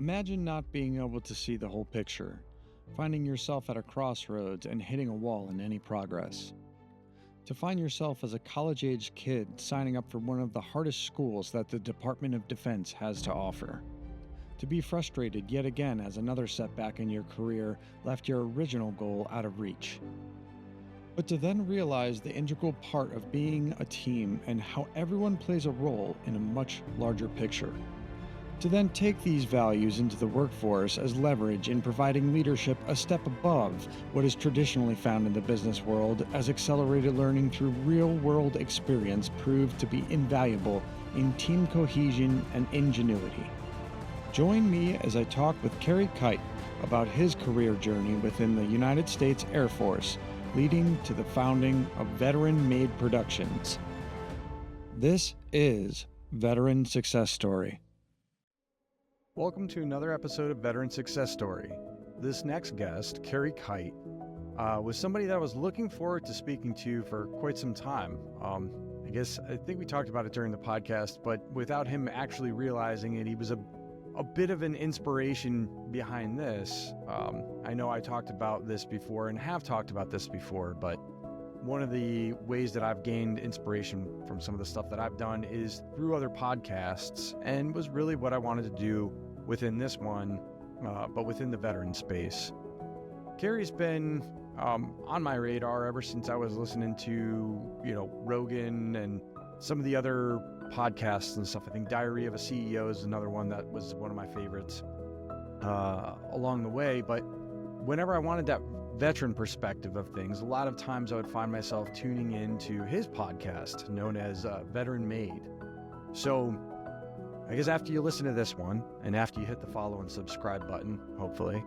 Imagine not being able to see the whole picture, finding yourself at a crossroads and hitting a wall in any progress. To find yourself as a college-age kid signing up for one of the hardest schools that the Department of Defense has to offer. To be frustrated yet again as another setback in your career left your original goal out of reach. But to then realize the integral part of being a team and how everyone plays a role in a much larger picture. To then take these values into the workforce as leverage in providing leadership a step above what is traditionally found in the business world, as accelerated learning through real-world experience proved to be invaluable in team cohesion and ingenuity. Join me as I talk with Carey Kight about his career journey within the United States Air Force, leading to the founding of VeteranMaid Productions. This is Veteran Success Story. Welcome to another episode of Veteran Success Story. This next guest, Carey Kight, was somebody that I was looking forward to speaking to for quite some time. I think we talked about it during the podcast, but without him actually realizing it, he was a bit of an inspiration behind this. I know I talked about this before and have talked about this before, but one of the ways that I've gained inspiration from some of the stuff that I've done is through other podcasts, and was really what I wanted to do within this one, but within the veteran space. Carrie's been on my radar ever since I was listening to, Rogan and some of the other podcasts and stuff. I think Diary of a CEO is another one that was one of my favorites along the way. But whenever I wanted that veteran perspective of things, a lot of times I would find myself tuning into his podcast known as VeteranMaid. So I guess after you listen to this one, and after you hit the follow and subscribe button, hopefully,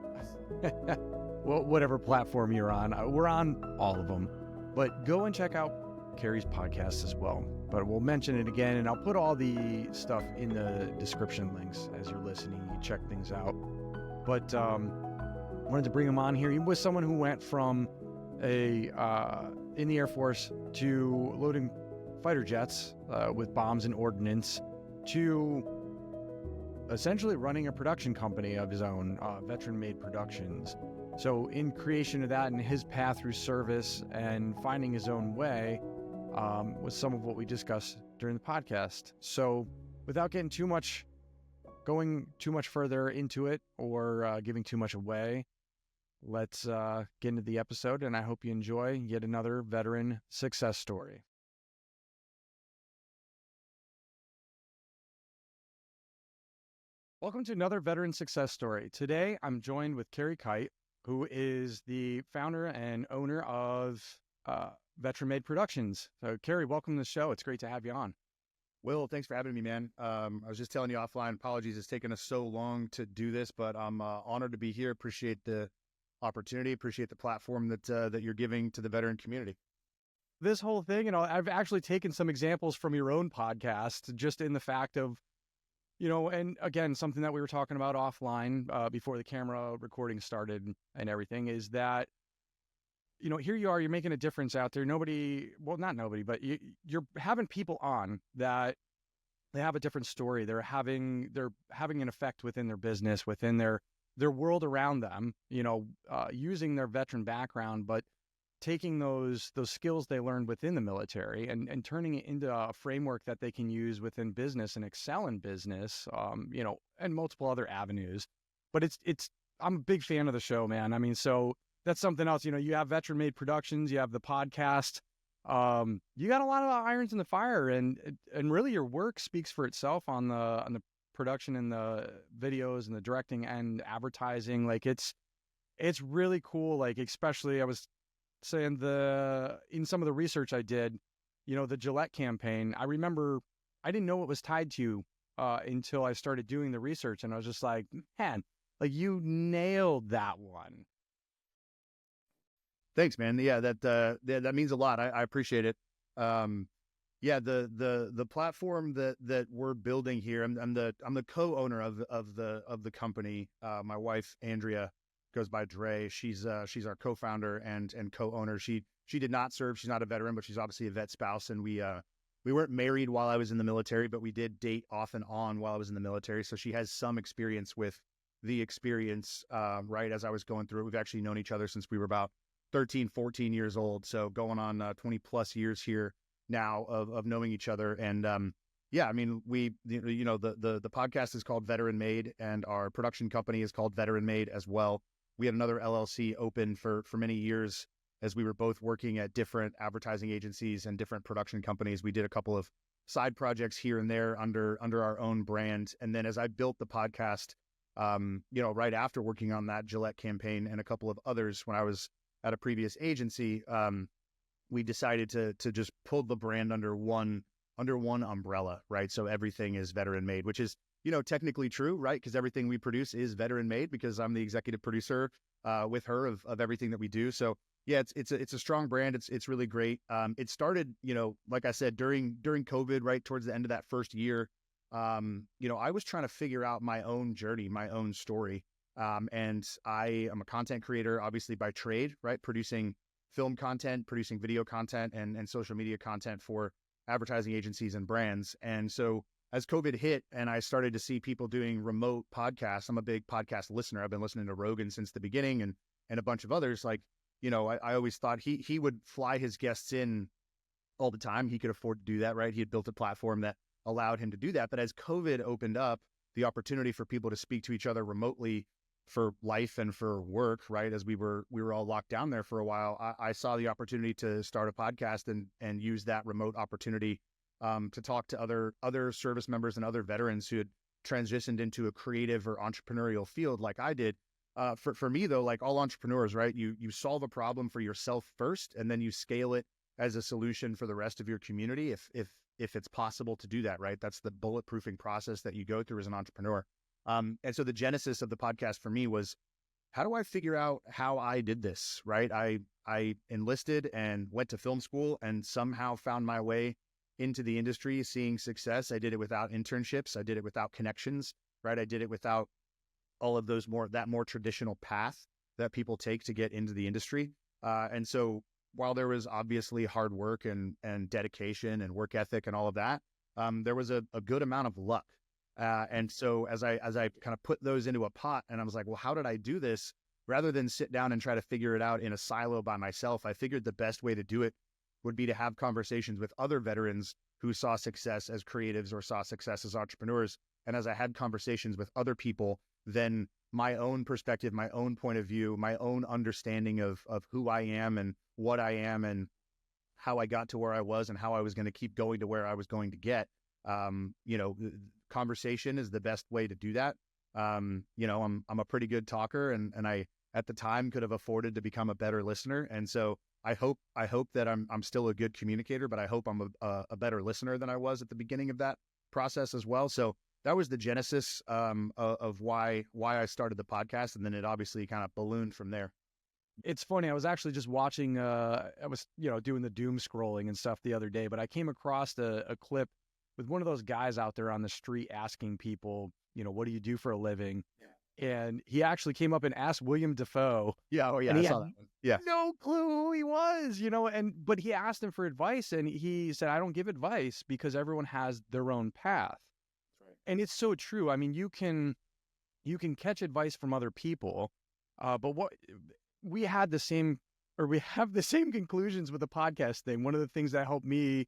well, whatever platform you're on, we're on all of them, but go and check out Carrie's podcast as well. But we'll mention it again, and I'll put all the stuff in the description links as you're listening, you check things out. But wanted to bring him on here. He was someone who went from in the Air Force to loading fighter jets with bombs and ordnance to essentially running a production company of his own, VeteranMaid Productions. So in creation of that and his path through service and finding his own way was some of what we discussed during the podcast. So without going too much further into it or giving too much away, let's get into the episode, and I hope you enjoy yet another veteran success story. Welcome to another veteran success story. Today, I'm joined with Carey Kight, who is the founder and owner of VeteranMaid Productions. So, Kerry, welcome to the show. It's great to have you on. Will, thanks for having me, man. I was just telling you offline, apologies it's taken us so long to do this, but I'm honored to be here. Appreciate the opportunity, appreciate the platform that you're giving to the veteran community. This whole thing, I've actually taken some examples from your own podcast, just in the fact of, and again, something that we were talking about offline before the camera recording started and everything, is that, here you are, you're making a difference out there. Not nobody, but you're having people on that they have a different story. They're having an effect within their business, within their world around them, using their veteran background, but taking those skills they learned within the military and turning it into a framework that they can use within business and excel in business, and multiple other avenues. But I'm a big fan of the show, man. I mean, so that's something else. You have VeteranMaid Productions, you have the podcast. You got a lot of irons in the fire, and really your work speaks for itself on the production and the videos and the directing and advertising. Like it's really cool. Like, especially I was saying in some of the research I did, the Gillette campaign, I remember I didn't know it was tied to until I started doing the research, and I was just like, man, like you nailed that one. Thanks, man. Yeah, that means a lot. I appreciate it. Yeah, the platform that we're building here, I'm the co-owner of the company. My wife Andrea goes by Dre. She's our co-founder and co-owner. She did not serve. She's not a veteran, but she's obviously a vet spouse. And we weren't married while I was in the military, but we did date off and on while I was in the military. So she has some experience with the experience, right, as I was going through it. We've actually known each other since we were about 13, 14 years old. So going on 20 plus years here now of knowing each other. And yeah, I mean, the podcast is called VeteranMaid, and our production company is called VeteranMaid as well. We had another LLC open for many years as we were both working at different advertising agencies and different production companies. We did a couple of side projects here and there under our own brand. And then as I built the podcast, right after working on that Gillette campaign and a couple of others when I was at a previous agency, we decided to just pull the brand under one umbrella, right? So everything is VeteranMaid, which is, technically true, right? Because everything we produce is VeteranMaid because I'm the executive producer with her of everything that we do. So yeah, it's a strong brand. It's really great. It started, like I said, during COVID, right towards the end of that first year. I was trying to figure out my own journey, my own story. And I am a content creator, obviously by trade, right? Producing film content, producing video content and social media content for advertising agencies and brands. And so as COVID hit and I started to see people doing remote podcasts, I'm a big podcast listener. I've been listening to Rogan since the beginning and a bunch of others. Like, I always thought he would fly his guests in all the time. He could afford to do that, right? He had built a platform that allowed him to do that. But as COVID opened up the opportunity for people to speak to each other remotely for life and for work, right? As we were all locked down there for a while, I saw the opportunity to start a podcast and use that remote opportunity to talk to other service members and other veterans who had transitioned into a creative or entrepreneurial field like I did. For me though, like all entrepreneurs, right? You solve a problem for yourself first, and then you scale it as a solution for the rest of your community. If it's possible to do that, right? That's the bulletproofing process that you go through as an entrepreneur. And so the genesis of the podcast for me was, how do I figure out how I did this, right? I enlisted and went to film school and somehow found my way into the industry, seeing success. I did it without internships. I did it without connections, right? I did it without all of those more traditional path that people take to get into the industry. And so while there was obviously hard work and dedication and work ethic and all of that, there was a good amount of luck. And so as I kind of put those into a pot and I was like, well, how did I do this? Rather than sit down and try to figure it out in a silo by myself, I figured the best way to do it would be to have conversations with other veterans who saw success as creatives or saw success as entrepreneurs. And as I had conversations with other people, then my own perspective, my own point of view, my own understanding of who I am and what I am and how I got to where I was and how I was going to keep going to where I was going to get. Conversation is the best way to do that. I'm a pretty good talker and I, at the time, could have afforded to become a better listener. And so I hope that I'm still a good communicator, but I hope I'm a better listener than I was at the beginning of that process as well. So that was the genesis of why I started the podcast. And then it obviously kind of ballooned from there. It's funny. I was actually just watching, I was, doing the doom scrolling and stuff the other day, but I came across a clip with one of those guys out there on the street asking people, what do you do for a living? Yeah. And he actually came up and asked William Dafoe. Yeah. Oh yeah. I saw that one. Yeah. No clue who he was, but he asked him for advice and he said, I don't give advice because everyone has their own path. That's right. And it's so true. I mean, you can catch advice from other people, but we have the same conclusions with the podcast thing. One of the things that helped me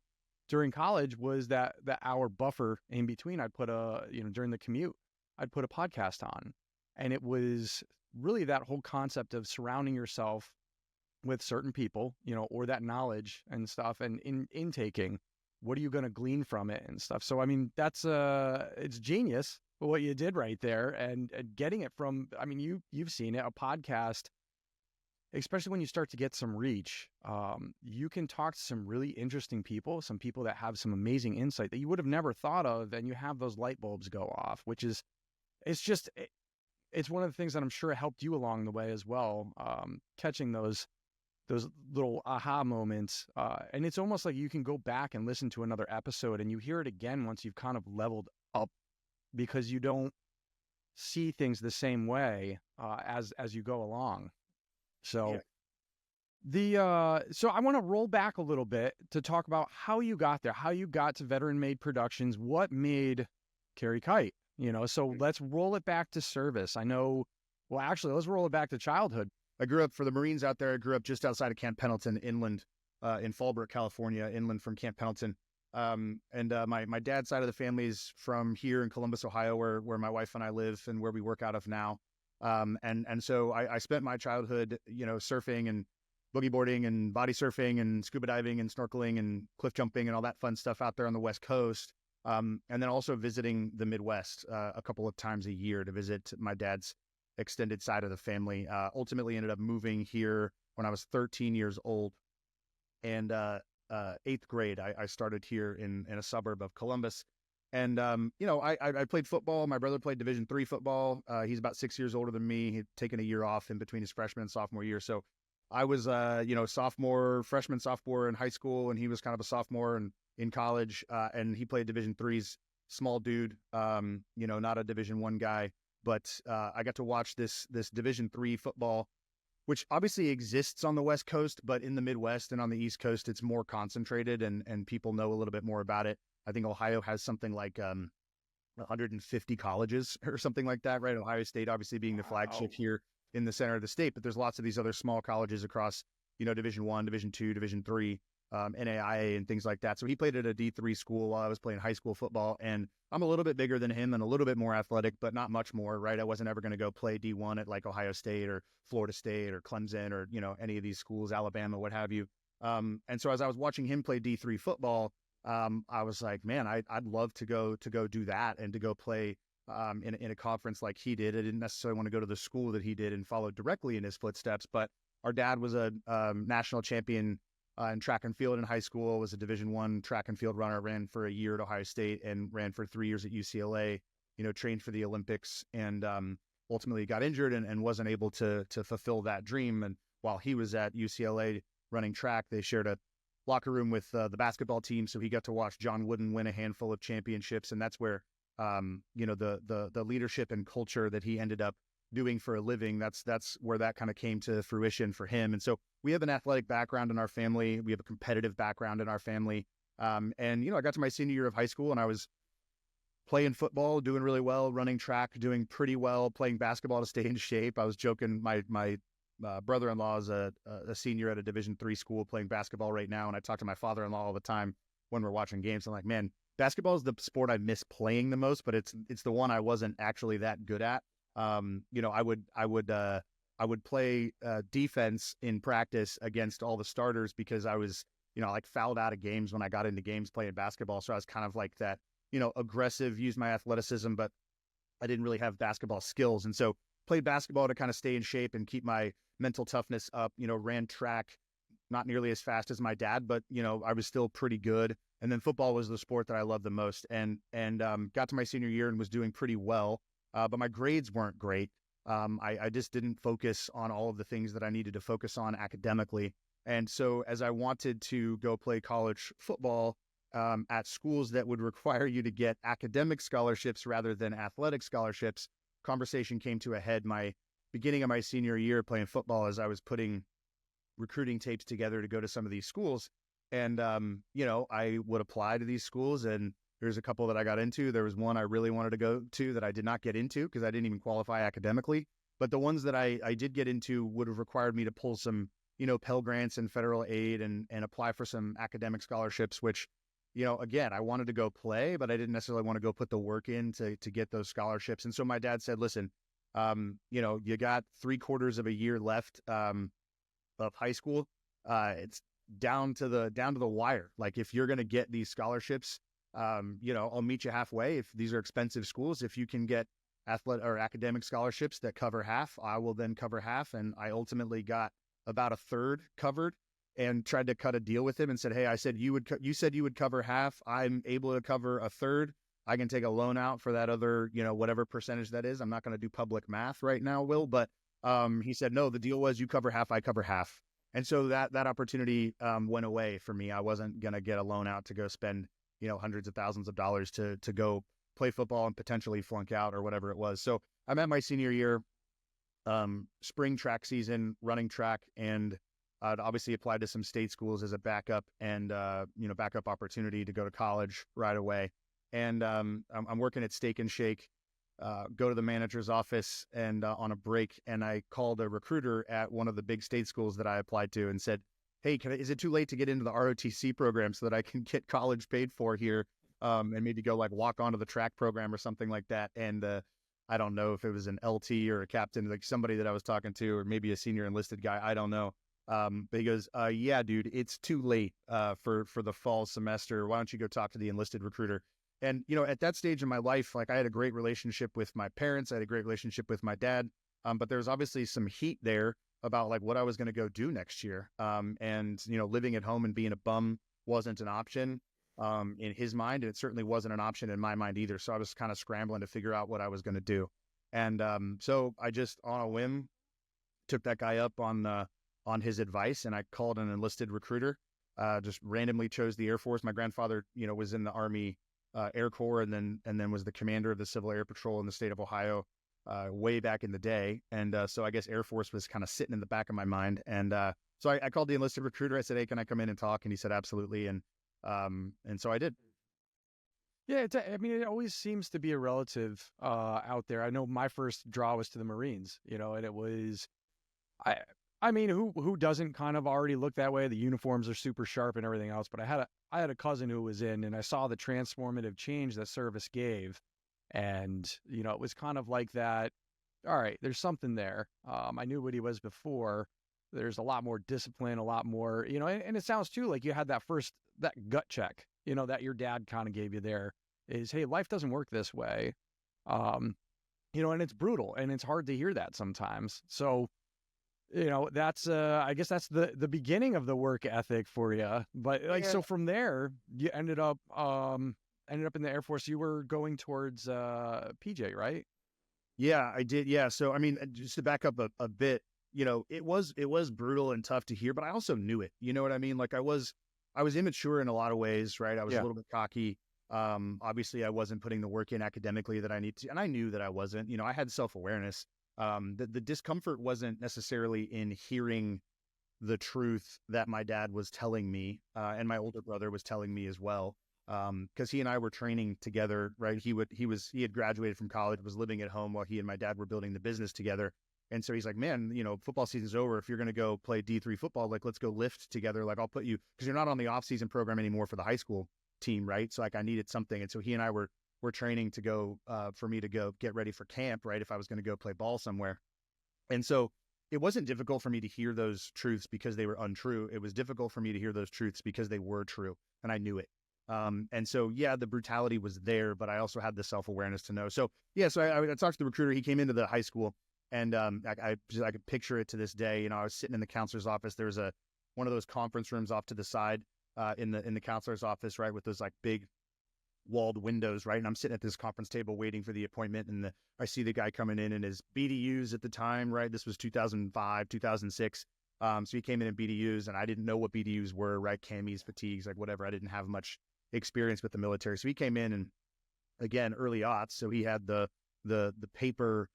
during college was that hour buffer in between, I'd put during the commute, I'd put a podcast on. And it was really that whole concept of surrounding yourself with certain people, or that knowledge and stuff, and intaking, what are you going to glean from it and stuff. So, I mean, that's, it's genius what you did right there and getting it from, I mean, you've seen it, a podcast, especially when you start to get some reach, you can talk to some really interesting people, some people that have some amazing insight that you would have never thought of. And you have those light bulbs go off, it's one of the things that I'm sure helped you along the way as well. Catching those little aha moments. And it's almost like you can go back and listen to another episode and you hear it again once you've kind of leveled up because you don't see things the same way as you go along. So so I want to roll back a little bit to talk about how you got there, how you got to VeteranMaid Productions, what made Carey Kight. So let's roll it back to service. Let's roll it back to childhood. I grew up, for the Marines out there, I grew up just outside of Camp Pendleton, inland, in Fallbrook, California, inland from Camp Pendleton. My dad's side of the family is from here in Columbus, Ohio, where my wife and I live and where we work out of now. So I spent my childhood, surfing and boogie boarding and body surfing and scuba diving and snorkeling and cliff jumping and all that fun stuff out there on the West Coast. And then also visiting the Midwest a couple of times a year to visit my dad's extended side of the family. Ultimately ended up moving here when I was 13 years old. And eighth grade, I started here in a suburb of Columbus. And, I played football. My brother played Division III football. He's about 6 years older than me. He'd taken a year off in between his freshman and sophomore year. So I was, freshman, sophomore in high school, and he was kind of a sophomore and in college. And he played Division III's, small dude, not a Division I guy. But I got to watch this Division III football, which obviously exists on the West Coast, but in the Midwest and on the East Coast, it's more concentrated and people know a little bit more about it. I think Ohio has something like 150 colleges or something like that, right? Ohio State obviously being the flagship here in the center of the state, but there's lots of these other small colleges across, Division I, Division II, Division III, NAIA and things like that. So he played at a D3 school while I was playing high school football, and I'm a little bit bigger than him and a little bit more athletic, but not much more, right? I wasn't ever going to go play D1 at like Ohio State or Florida State or Clemson or, any of these schools, Alabama, what have you. And so as I was watching him play D3 football, I was like, man, I'd love to go do that and to go play in a conference like he did. I didn't necessarily want to go to the school that he did and follow directly in his footsteps, but our dad was a national champion in track and field in high school, was a Division I track and field runner, ran for a year at Ohio State and ran for 3 years at UCLA, trained for the Olympics, and ultimately got injured and wasn't able to fulfill that dream. And while he was at UCLA running track, they shared a locker room with the basketball team. So he got to watch John Wooden win a handful of championships. And that's where, the leadership and culture that he ended up doing for a living, that's where that kind of came to fruition for him. And so we have an athletic background in our family. We have a competitive background in our family. I got to my senior year of high school and I was playing football, doing really well, running track, doing pretty well, playing basketball to stay in shape. I was joking. My brother-in-law is a senior at a Division III school playing basketball right now. And I talk to my father-in-law all the time when we're watching games. I'm like, man, basketball is the sport I miss playing the most, but it's the one I wasn't actually that good at. I would play defense in practice against all the starters because I was, fouled out of games when I got into games playing basketball. So I was kind of like that, aggressive, use my athleticism, but I didn't really have basketball skills. And so played basketball to kind of stay in shape and keep my mental toughness up, ran track, not nearly as fast as my dad, but, I was still pretty good. And then football was the sport that I loved the most, and got to my senior year and was doing pretty well. But my grades weren't great. I just didn't focus on all of the things that I needed to focus on academically. And so as I wanted to go play college football at schools that would require you to get academic scholarships rather than athletic scholarships, conversation came to a head my beginning of my senior year playing football as I was putting recruiting tapes together to go to some of these schools. And, I would apply to these schools, and there's a couple that I got into. There was one I really wanted to go to that I did not get into because I didn't even qualify academically. But the ones that I did get into would have required me to pull some, Pell Grants and federal aid and apply for some academic scholarships, which, again, I wanted to go play, but I didn't necessarily want to go put the work in to get those scholarships. And so my dad said, listen, you got 3/4 of a year left of high school. It's down to the wire. Like, if you're going to get these scholarships, I'll meet you halfway. If these are expensive schools, if you can get athletic or academic scholarships that cover half, I will then cover half. And I ultimately got about a third covered and tried to cut a deal with him and said, hey, I said, you said you would cover half. I'm able to cover a third. I can take a loan out for that other, whatever percentage that is. I'm not going to do public math right now, Will, but he said, no, the deal was you cover half, I cover half. And so that opportunity went away for me. I wasn't going to get a loan out to go spend, hundreds of thousands of dollars to go play football and potentially flunk out or whatever it was. So I'm at my senior year, spring track season, running track, and I'd obviously applied to some state schools as a backup and, backup opportunity to go to college right away. And I'm working at Steak and Shake go to the manager's office and on a break, and I called a recruiter at one of the big state schools that I applied to and said, hey, is it too late to get into the ROTC program so that I can get college paid for here, and maybe go like walk onto the track program or something like that? And I don't know if it was an LT or a captain, like somebody that I was talking to, or maybe a senior enlisted guy. I don't know. But he goes, yeah, dude, it's too late for the fall semester. Why don't you go talk to the enlisted recruiter? And, at that stage in my life, like I had a great relationship with my parents. I had a great relationship with my dad. But there was obviously some heat there about like what I was going to go do next year. And, living at home and being a bum wasn't an option in his mind. And it certainly wasn't an option in my mind either. So I was kind of scrambling to figure out what I was going to do. And so I just, on a whim, took that guy up on his advice, and I called an enlisted recruiter, just randomly chose the Air Force. My grandfather, was in the Army Air Corps, and then was the commander of the Civil Air Patrol in the state of Ohio way back in the day. And so I guess Air Force was kind of sitting in the back of my mind. And so I called the enlisted recruiter. I said, hey, can I come in and talk? And he said, absolutely. And so I did. Yeah, it always seems to be a relative out there. I know my first draw was to the Marines, and it was, who doesn't kind of already look that way? The uniforms are super sharp and everything else. But I had a cousin who was in, and I saw the transformative change that service gave, and it was kind of like that. All right, there's something there. I knew what he was before. There's a lot more discipline, a lot more, and it sounds too like you had that gut check, that your dad kind of gave you there is, hey, life doesn't work this way. And it's brutal and it's hard to hear that sometimes. So, that's, I guess that's the beginning of the work ethic for you. But so from there, you ended up in the Air Force. You were going towards PJ, right? Yeah, I did. Yeah. So, just to back up a bit, it was brutal and tough to hear, but I also knew it. You know what I mean? Like I was immature in a lot of ways, right? I was a little bit cocky. Obviously I wasn't putting the work in academically that I need to, and I knew that I wasn't. I had self-awareness. The discomfort wasn't necessarily in hearing the truth that my dad was telling me, and my older brother was telling me as well. Because he and I were training together, right? He had graduated from college, was living at home while he and my dad were building the business together. And so he's like, man, football season's over. If you're going to go play D3 football, like, let's go lift together. Like, I'll put you, because you're not on the off-season program anymore for the high school team, right? So, like, I needed something. And so he and I were training to go, for me to go get ready for camp, right? If I was going to go play ball somewhere. And so it wasn't difficult for me to hear those truths because they were untrue. It was difficult for me to hear those truths because they were true. And I knew it. And so, yeah, the brutality was there, but I also had the self-awareness to know. So, yeah, so I talked to the recruiter. He came into the high school. And I could picture it to this day. I was sitting in the counselor's office. There was one of those conference rooms off to the side in the counselor's office, right, with those like big walled windows, right? And I'm sitting at this conference table waiting for the appointment, and I see the guy coming in his BDUs at the time, right? This was 2005, 2006. So he came in BDUs, and I didn't know what BDUs were, right? Camis, fatigues, like whatever. I didn't have much experience with the military. So he came in, and again, early aughts. So he had the paper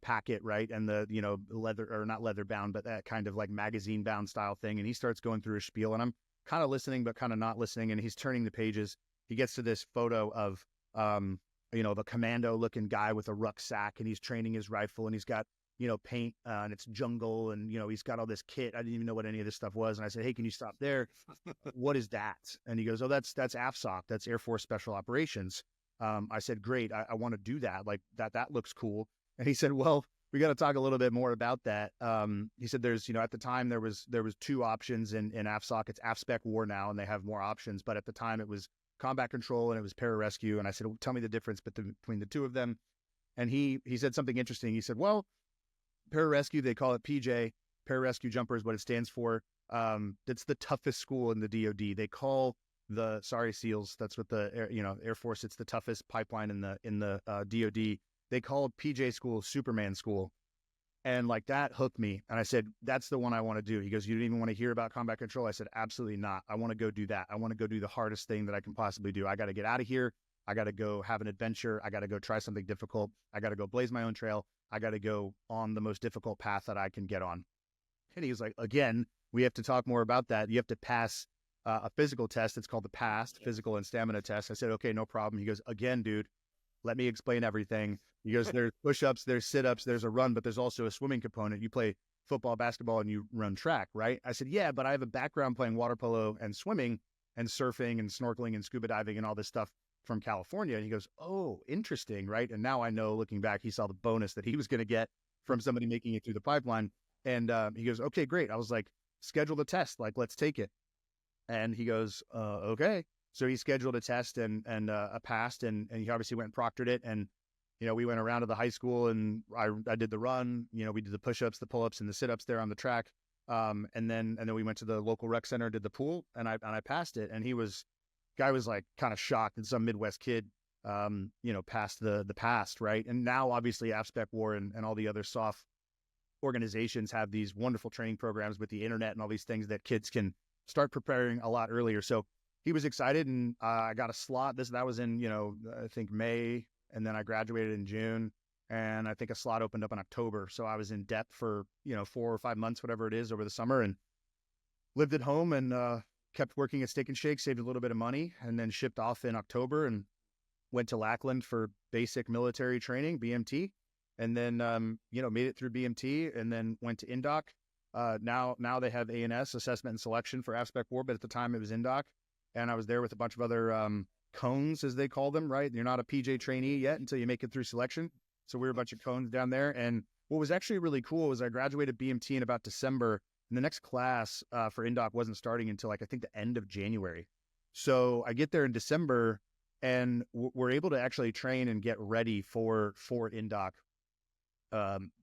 packet, right? And the, leather, or not leather bound, but that kind of like magazine bound style thing. And he starts going through a spiel, and I'm kind of listening, but kind of not listening. And he's turning the pages. He gets to this photo of, the commando looking guy with a rucksack, and he's training his rifle, and he's got, paint, and it's jungle, and, he's got all this kit. I didn't even know what any of this stuff was. And I said, hey, can you stop there? What is that? And he goes, oh, that's AFSOC. That's Air Force Special Operations. I said, great. I want to do that. Like that looks cool. And he said, well, we got to talk a little bit more about that. He said there's, at the time there was two options in AFSOC. It's AFSPEC War now, and they have more options. But at the time it was combat control and it was pararescue. And I said, well, tell me the difference between the two of them. And he said something interesting. He said, well, pararescue, they call it PJ, pararescue jumper is what it stands for. It's the toughest school in the DoD. They call the SEALs, that's what the Air Force, it's the toughest pipeline in the DoD. They called PJ school Superman school. And like that hooked me. And I said, that's the one I want to do. He goes, you didn't even want to hear about combat control? I said, absolutely not. I want to go do that. I want to go do the hardest thing that I can possibly do. I got to get out of here. I got to go have an adventure. I got to go try something difficult. I got to go blaze my own trail. I got to go on the most difficult path that I can get on. And he was like, again, we have to talk more about that. You have to pass a physical test. It's called the PAST, physical and stamina test. I said, okay, no problem. He goes, again, dude, let me explain everything. He goes, there's push-ups, there's sit-ups, there's a run, but there's also a swimming component. You play football, basketball, and you run track, right? I said, yeah, but I have a background playing water polo and swimming and surfing and snorkeling and scuba diving and all this stuff from California. And he goes, oh, interesting, right? And now I know, looking back, he saw the bonus that he was going to get from somebody making it through the pipeline. And he goes, okay, great. I was like, schedule the test, like, let's take it. And he goes, okay. So he scheduled a test and passed, and he obviously went and proctored it. And, you know, we went around to the high school, and I did the run, you know, we did the push-ups, the pull-ups, and the sit-ups there on the track. And then we went to the local rec center, did the pool, and I passed it. And guy was like kind of shocked that some Midwest kid, you know, passed the past, right? And now obviously AppSpec War and all the other soft organizations have these wonderful training programs with the internet and all these things that kids can start preparing a lot earlier. So he was excited, and I got a slot. That was in, you know, I think May, and then I graduated in June, and I think a slot opened up in October. So I was in debt for, you know, 4 or 5 months, whatever it is, over the summer, and lived at home and kept working at Steak and Shake, saved a little bit of money, and then shipped off in October and went to Lackland for basic military training, BMT, and then, you know, made it through BMT, and then went to INDOC. Now they have ANS, Assessment and Selection for AppSpec War, but at the time it was INDOC. And I was there with a bunch of other cones, as they call them, right? You're not a PJ trainee yet until you make it through selection. So we were a bunch of cones down there. And what was actually really cool was I graduated BMT in about December, and the next class for INDOC wasn't starting until, like, I think the end of January. So I get there in December, and we're able to actually train and get ready for INDOC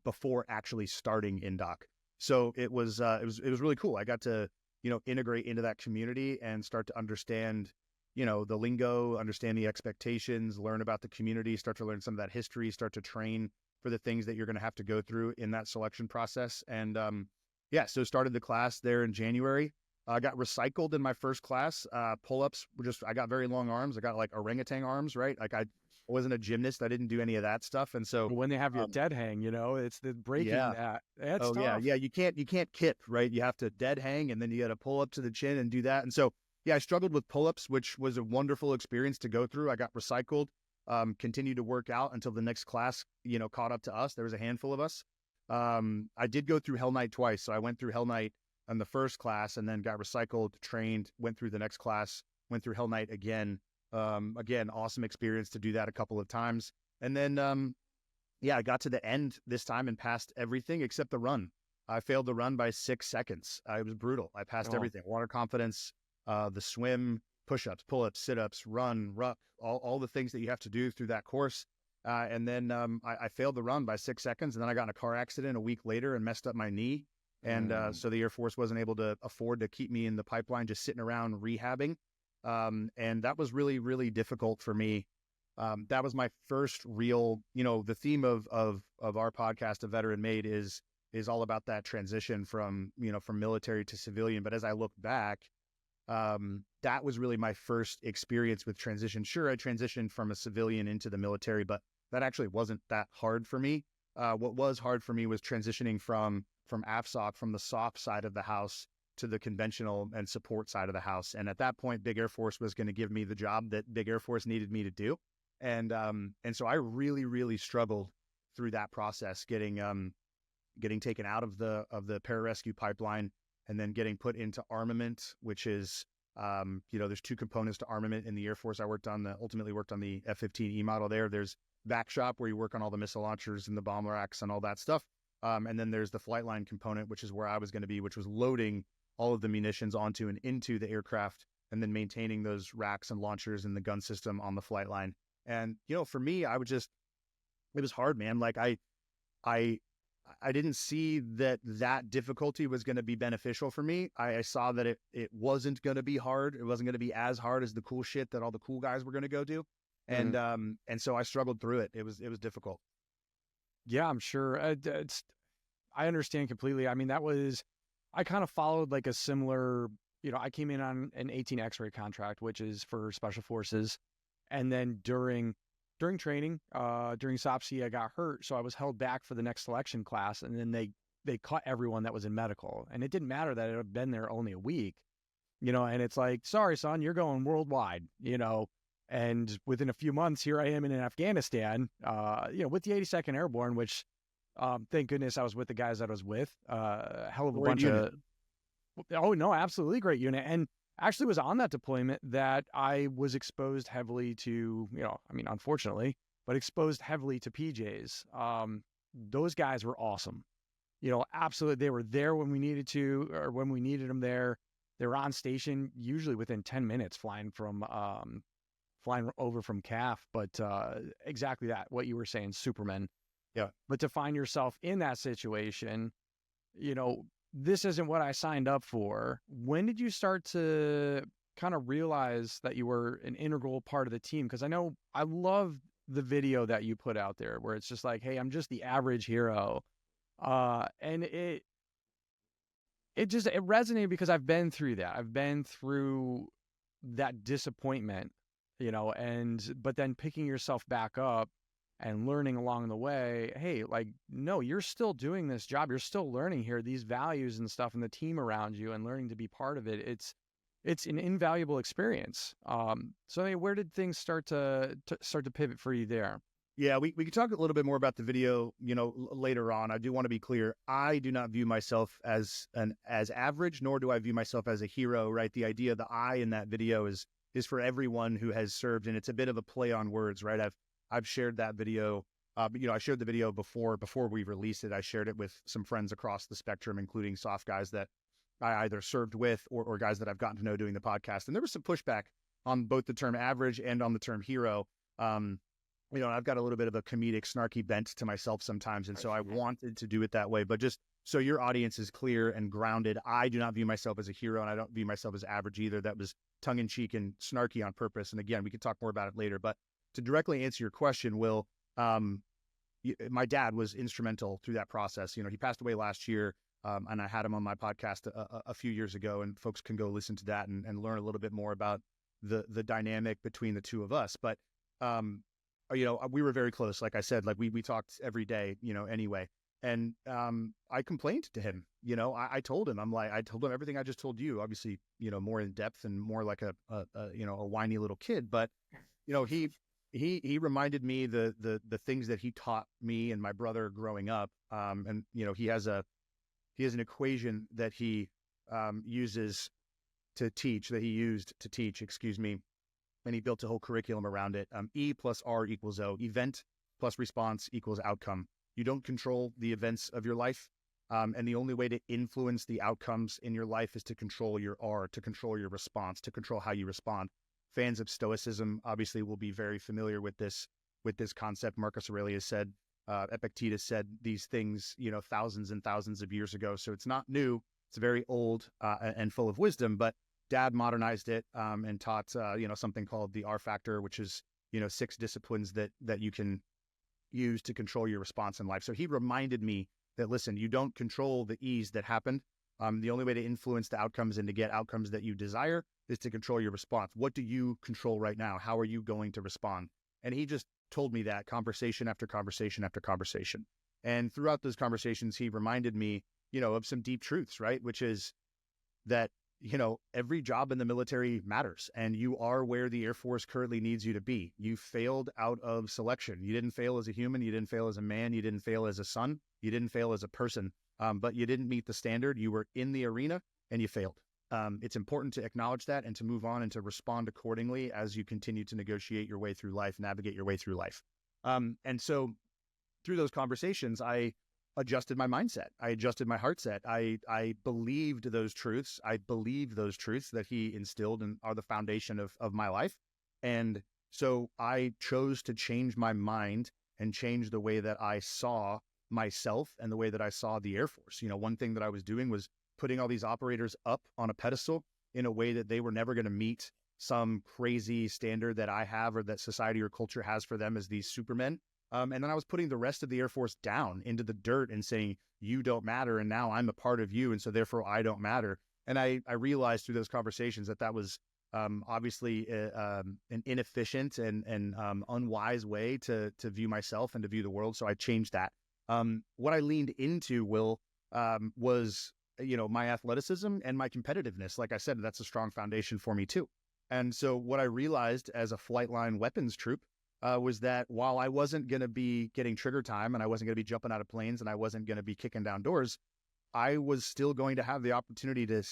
before actually starting INDOC. So it was really cool. I got to, you know, integrate into that community and start to understand, you know, the lingo, understand the expectations, learn about the community, start to learn some of that history, start to train for the things that you're going to have to go through in that selection process. And yeah, so started the class there in January. I got recycled in my first class. Pull-ups were I got very long arms. I got like orangutan arms, right? Like I wasn't a gymnast. I didn't do any of that stuff. And so when they have your dead hang, you know, it's the breaking that. That's tough. Yeah. You can't kip, right? You have to dead hang, and then you got to pull up to the chin and do that. And so, yeah, I struggled with pull-ups, which was a wonderful experience to go through. I got recycled, continued to work out until the next class, you know, caught up to us. There was a handful of us. I did go through Hell Night twice. So I went through Hell Night in the first class, and then got recycled, trained, went through the next class, went through Hell Night again. Again, awesome experience to do that a couple of times. And then, yeah, I got to the end this time and passed everything except the run. I failed the run by 6 seconds. It was brutal. I passed everything: water confidence, the swim, push-ups, pull-ups, sit-ups, run, ruck, all the things that you have to do through that course. And then I failed the run by 6 seconds, and then I got in a car accident a week later and messed up my knee. And so the Air Force wasn't able to afford to keep me in the pipeline, just sitting around rehabbing. And that was really, really difficult for me. That was my first real, you know, the theme of our podcast, of VeteranMaid, is all about that transition from, you know, from military to civilian. But as I look back, that was really my first experience with transition. Sure, I transitioned from a civilian into the military, but that actually wasn't that hard for me. What was hard for me was transitioning from AFSOC, from the soft side of the house, to the conventional and support side of the house. And at that point, Big Air Force was going to give me the job that Big Air Force needed me to do. And so I really, really struggled through that process, getting taken out of the pararescue pipeline, and then getting put into armament, which is, you know, there's two components to armament in the Air Force. I ultimately worked on the F-15E model there. There's VAC shop, where you work on all the missile launchers and the bomb racks and all that stuff. And then there's the flight line component, which is where I was going to be, which was loading all of the munitions onto and into the aircraft, and then maintaining those racks and launchers and the gun system on the flight line. And, you know, for me, it was hard, man. Like I didn't see that difficulty was going to be beneficial for me. I saw that it wasn't going to be hard. It wasn't going to be as hard as the cool shit that all the cool guys were going to go do. And, and so I struggled through it. It was difficult. Yeah, I'm sure. I understand completely. I mean, I kind of followed like a similar, you know, I came in on an 18 X-ray contract, which is for special forces. And then during training, during SOPC, I got hurt. So I was held back for the next selection class. And then they cut everyone that was in medical. And it didn't matter that it had been there only a week, you know, and it's like, sorry, son, you're going worldwide, you know. And within a few months, here I am in Afghanistan, with the 82nd Airborne, which, thank goodness I was with the guys that I was with. Hell of a bunch unit. Oh, no, absolutely great unit. And actually was on that deployment that I was exposed heavily to, unfortunately, but exposed heavily to PJs. Those guys were awesome. Absolutely. They were there when we needed to, or when we needed them there. They were on station usually within 10 minutes flying over from CAF, but exactly that, what you were saying, Superman. Yeah. But to find yourself in that situation, this isn't what I signed up for. When did you start to kind of realize that you were an integral part of the team? Because I love the video that you put out there where it's just like, hey, I'm just the average hero. And it resonated because I've been through that. I've been through that disappointment, but then picking yourself back up and learning along the way, hey, like, no, you're still doing this job. You're still learning here, these values and stuff, and the team around you, and learning to be part of it. It's an invaluable experience. So where did things start to pivot for you there? Yeah, we can talk a little bit more about the video, later on. I do want to be clear. I do not view myself as average, nor do I view myself as a hero, right? The idea of the I in that video is for everyone who has served, and it's a bit of a play on words, right? I've shared that video. I shared the video before we released it. I shared it with some friends across the spectrum, including soft guys that I either served with or guys that I've gotten to know doing the podcast. And there was some pushback on both the term average and on the term hero. I've got a little bit of a comedic, snarky bent to myself sometimes. And so I wanted to do it that way. But just so your audience is clear and grounded, I do not view myself as a hero, and I don't view myself as average either. That was tongue in cheek and snarky on purpose. And again, we can talk more about it later. But to directly answer your question, Will, my dad was instrumental through that process. He passed away last year, and I had him on my podcast a few years ago, and folks can go listen to that and learn a little bit more about the dynamic between the two of us. But we were very close. Like I said, like we talked every day, anyway. And I complained to him. I told him, I told him everything I just told you, obviously, more in depth and more like a whiny little kid. But, he reminded me the things that he taught me and my brother growing up. And, he has an equation that he used to teach, excuse me. And he built a whole curriculum around it. E plus R equals O. Event plus response equals outcome. You don't control the events of your life. And the only way to influence the outcomes in your life is to control your R, to control your response, to control how you respond. Fans of Stoicism obviously will be very familiar with this concept. Marcus Aurelius said, Epictetus said these things, thousands and thousands of years ago. So it's not new. It's very old and full of wisdom, but Dad modernized it and taught, something called the R factor, which is, 6 disciplines that you can use to control your response in life. So he reminded me that, listen, you don't control the E's that happened. The only way to influence the outcomes and to get outcomes that you desire is to control your response. What do you control right now? How are you going to respond? And he just told me that conversation after conversation after conversation. And throughout those conversations, he reminded me, of some deep truths, right? Which is that, every job in the military matters, and you are where the Air Force currently needs you to be. You failed out of selection. You didn't fail as a human. You didn't fail as a man. You didn't fail as a son. You didn't fail as a person, but you didn't meet the standard. You were in the arena and you failed. It's important to acknowledge that and to move on and to respond accordingly as you continue to negotiate your way through life, navigate your way through life. And so through those conversations, I adjusted my mindset. I adjusted my heart set. I believed those truths. I believe those truths that he instilled and are the foundation of my life. And so I chose to change my mind and change the way that I saw myself and the way that I saw the Air Force. One thing that I was doing was putting all these operators up on a pedestal in a way that they were never going to meet some crazy standard that I have or that society or culture has for them as these supermen. And then I was putting the rest of the Air Force down into the dirt and saying, you don't matter. And now I'm a part of you. And so therefore I don't matter. And I realized through those conversations that was obviously an inefficient and unwise way to view myself and to view the world. So I changed that. What I leaned into, Will, was, my athleticism and my competitiveness. Like I said, that's a strong foundation for me too. And so what I realized as a flight line weapons troop was that while I wasn't going to be getting trigger time and I wasn't going to be jumping out of planes and I wasn't going to be kicking down doors, I was still going to have the opportunity to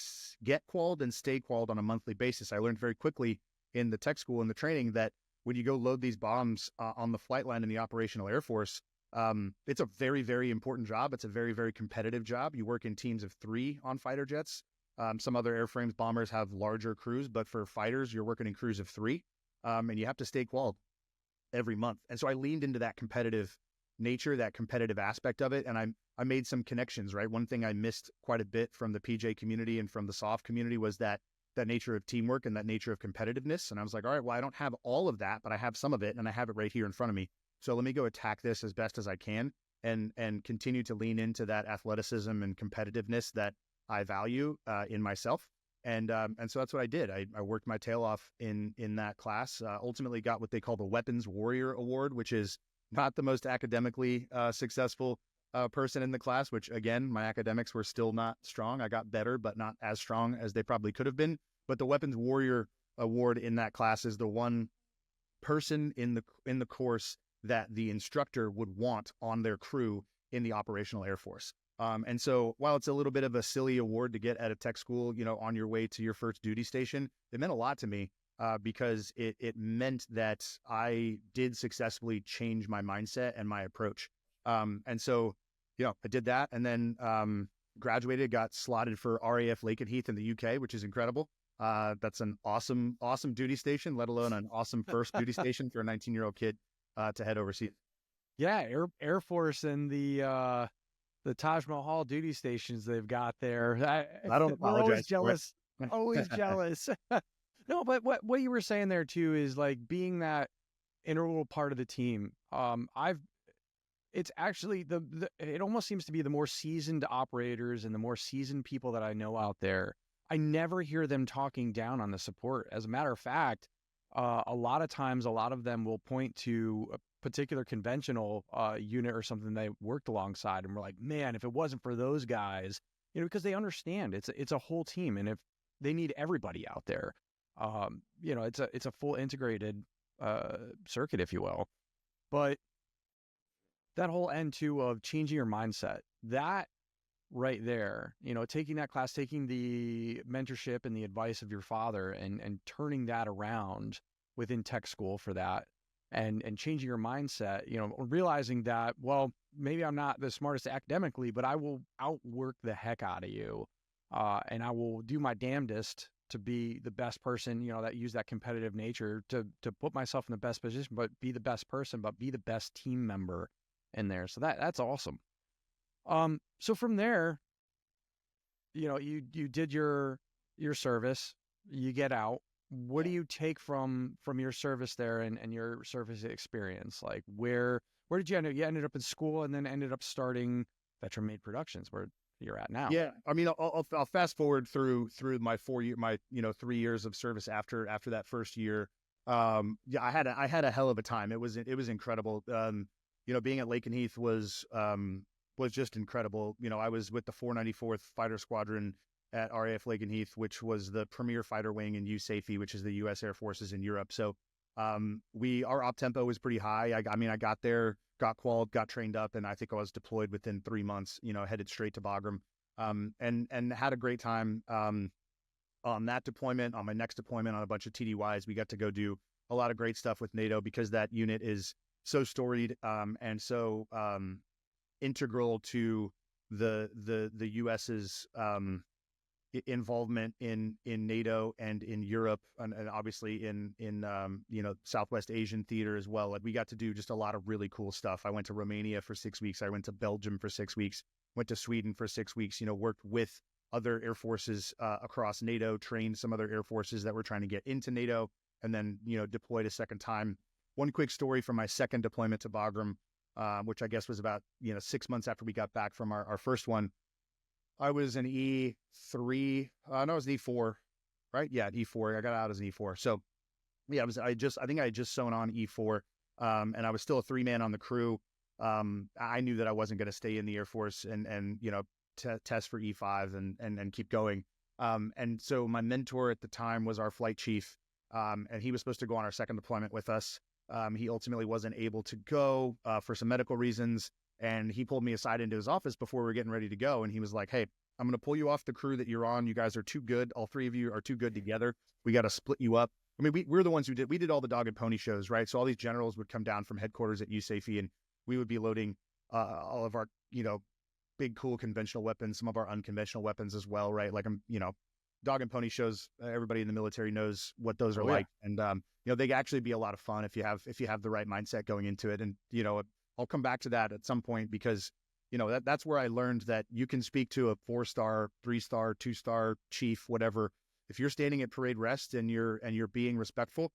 get qualled and stay qualled on a monthly basis. I learned very quickly in the tech school and the training that when you go load these bombs on the flight line in the operational Air Force, it's a very, very important job. It's a very, very competitive job. You work in teams of 3 on fighter jets. Some other airframes, bombers have larger crews, but for fighters, you're working in crews of 3, and you have to stay qualled every month. And so I leaned into that competitive nature, that competitive aspect of it, and I made some connections, right? One thing I missed quite a bit from the PJ community and from the SOF community was that nature of teamwork and that nature of competitiveness. And I was like, all right, well, I don't have all of that, but I have some of it, and I have it right here in front of me. So let me go attack this as best as I can and continue to lean into that athleticism and competitiveness that I value in myself. And so that's what I did. I worked my tail off in that class, ultimately got what they call the Weapons Warrior Award, which is not the most academically successful person in the class, which again, my academics were still not strong. I got better, but not as strong as they probably could have been. But the Weapons Warrior Award in that class is the one person in the course that the instructor would want on their crew in the operational Air Force. And so while it's a little bit of a silly award to get at a tech school, on your way to your first duty station, it meant a lot to me because it meant that I did successfully change my mindset and my approach. And so, I did that and then graduated, got slotted for RAF Lakenheath in the UK, which is incredible. That's an awesome duty station, let alone an awesome first duty station for a 19-year-old kid to head overseas. Yeah, Air Force and the Taj Mahal duty stations they've got there. I don't apologize. We're always jealous. Always jealous. No, but what you were saying there too is like being that integral part of the team. It's actually it almost seems to be the more seasoned operators and the more seasoned people that I know out there. I never hear them talking down on the support. As a matter of fact, a lot of times, a lot of them will point to a particular conventional unit or something they worked alongside, and we're like, man, if it wasn't for those guys, because they understand it's a whole team, and if they need everybody out there, it's a full integrated circuit, if you will. But that whole end too of changing your mindset, that right there, taking that class, taking the mentorship and the advice of your father and turning that around within tech school for that and changing your mindset, realizing that, well, maybe I'm not the smartest academically, but I will outwork the heck out of you. And I will do my damnedest to be the best person, that use that competitive nature to put myself in the best position, but be the best person, but be the best team member in there. So that's awesome. So from there, you did your service, you get out. What do you take from your service there and your service experience? Like where did you end up? You ended up in school and then ended up starting VeteranMaid Productions, where you're at now. Yeah, I mean, I'll fast forward through my 3 years of service after that first year. Yeah, I had a hell of a time. It was incredible. Being at Lakenheath was just incredible. I was with the 494th Fighter Squadron at RAF Lakenheath, which was the premier fighter wing in USAFE, which is the U.S. Air Forces in Europe. So our op tempo was pretty high. I got there, got qualled, got trained up, and I think I was deployed within 3 months, headed straight to Bagram, and had a great time on that deployment. On my next deployment, on a bunch of TDYs, we got to go do a lot of great stuff with NATO because that unit is so storied and so integral to the U.S.'s involvement in NATO and in Europe and obviously in Southwest Asian theater as well. Like we got to do just a lot of really cool stuff. I went to Romania for 6 weeks. I went to Belgium for 6 weeks. Went to Sweden for 6 weeks. Worked with other air forces across NATO. Trained some other air forces that were trying to get into NATO, and then deployed a second time. One quick story from my second deployment to Bagram, which I guess was about 6 months after we got back from our first one. I was an E3. No, it was an E4, right? Yeah, E4. I got out as an E4. So, yeah, I think I had just sewn on E4, and I was still a 3-man on the crew. I knew that I wasn't going to stay in the Air Force and test for E5 and keep going. And so my mentor at the time was our flight chief, and he was supposed to go on our second deployment with us. He ultimately wasn't able to go for some medical reasons, and he pulled me aside into his office before we were getting ready to go, and he was like, "Hey, I'm going to pull you off the crew that you're on. You guys are too good. All three of you are too good together. We got to split you up." I mean, we're the ones who we did all the dog and pony shows, right? So all these generals would come down from headquarters at USAFE, and we would be loading all of our, big, cool conventional weapons, some of our unconventional weapons as well, right? Like, dog and pony shows, everybody in the military knows what those are like. And, they actually be a lot of fun if you have the right mindset going into it. And, I'll come back to that at some point because, that's where I learned that you can speak to a 4-star, 3-star, 2-star chief, whatever. If you're standing at parade rest and you're being respectful,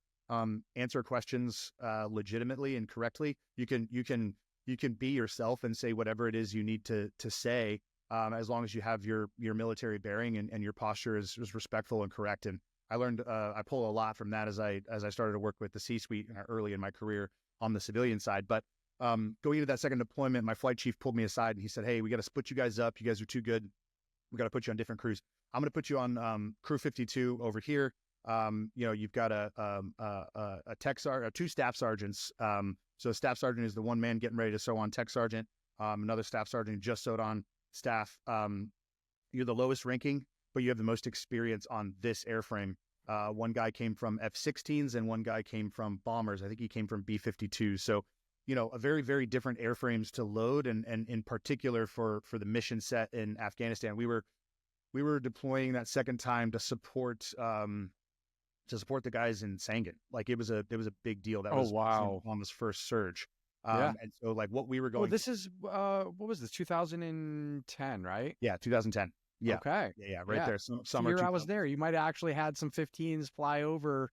answer questions legitimately and correctly, you can be yourself and say whatever it is you need to say, as long as you have your military bearing and your posture is respectful and correct. And I learned I pull a lot from that as I started to work with the C-suite early in my career on the civilian side. But going into that second deployment, my flight chief pulled me aside and he said, "Hey, we got to split you guys up. You guys are too good. We got to put you on different crews. I'm going to put you on crew 52 over here. You've got a tech sergeant, 2 staff sergeants. So staff sergeant is the one man getting ready to sew on tech sergeant. Another staff sergeant just sewed on staff. You're the lowest ranking, but you have the most experience on this airframe. One guy came from F-16s and one guy came from bombers. I think he came from B-52. So, a very, very different airframes to load. And in particular for the mission set in Afghanistan, we were deploying that second time to support the guys in Sangin. Like it was a big deal. That was Obama's first surge. And so like what we were going. Oh, this is what was this? 2010, right? Yeah, 2010. Yeah. Okay. Yeah, right there. Summer. Year I was there. You might have actually had some 15s fly over.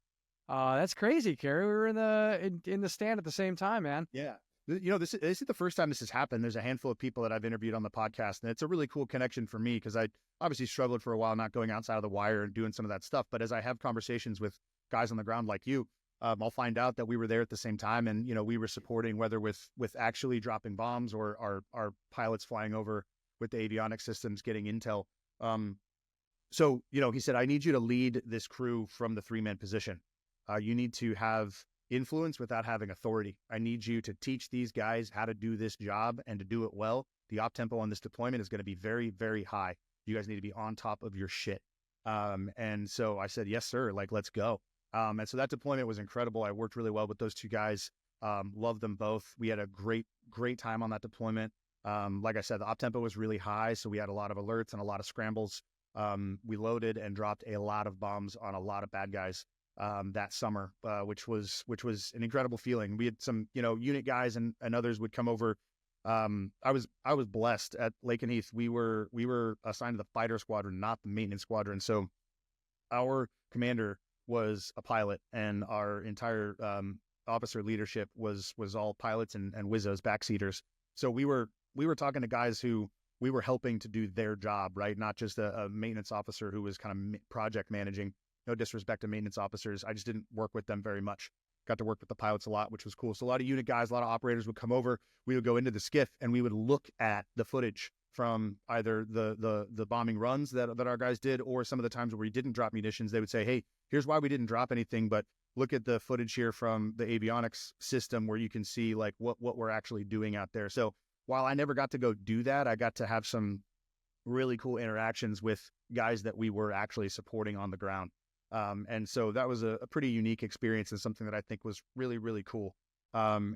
That's crazy, Kerry. We were in the stand at the same time, man. Yeah. This is the first time this has happened. There's a handful of people that I've interviewed on the podcast, and it's a really cool connection for me because I obviously struggled for a while not going outside of the wire and doing some of that stuff. But as I have conversations with guys on the ground like you, I'll find out that we were there at the same time, and we were supporting whether with actually dropping bombs or our pilots flying over with the avionics systems getting intel. So he said, "I need you to lead this crew from the 3-man position. You need to have influence without having authority. I need you to teach these guys how to do this job and to do it well. The op tempo on this deployment is going to be very, very high. You guys need to be on top of your shit." And so I said, "Yes, sir. Like, let's go." And so that deployment was incredible. I worked really well with those 2 guys. Loved them both. We had a great, great time on that deployment. Like I said, the op tempo was really high. So we had a lot of alerts and a lot of scrambles. We loaded and dropped a lot of bombs on a lot of bad guys that summer, which was an incredible feeling. We had some, unit guys and others would come over. I was blessed at Lakenheath. We were assigned to the fighter squadron, not the maintenance squadron. So our commander was a pilot, and our entire officer leadership was all pilots and WIZOs, backseaters. So we were talking to guys who we were helping to do their job, right? Not just a maintenance officer who was kind of project managing. No disrespect to maintenance officers. I just didn't work with them very much. Got to work with the pilots a lot, which was cool. So a lot of unit guys, a lot of operators would come over. We would go into the skiff and we would look at the footage from either the bombing runs that our guys did, or some of the times where we didn't drop munitions. They would say, "Hey, here's why we didn't drop anything, but look at the footage here from the avionics system where you can see like what we're actually doing out there." So while I never got to go do that, I got to have some really cool interactions with guys that we were actually supporting on the ground. And so that was a pretty unique experience and something that I think was really, really cool. So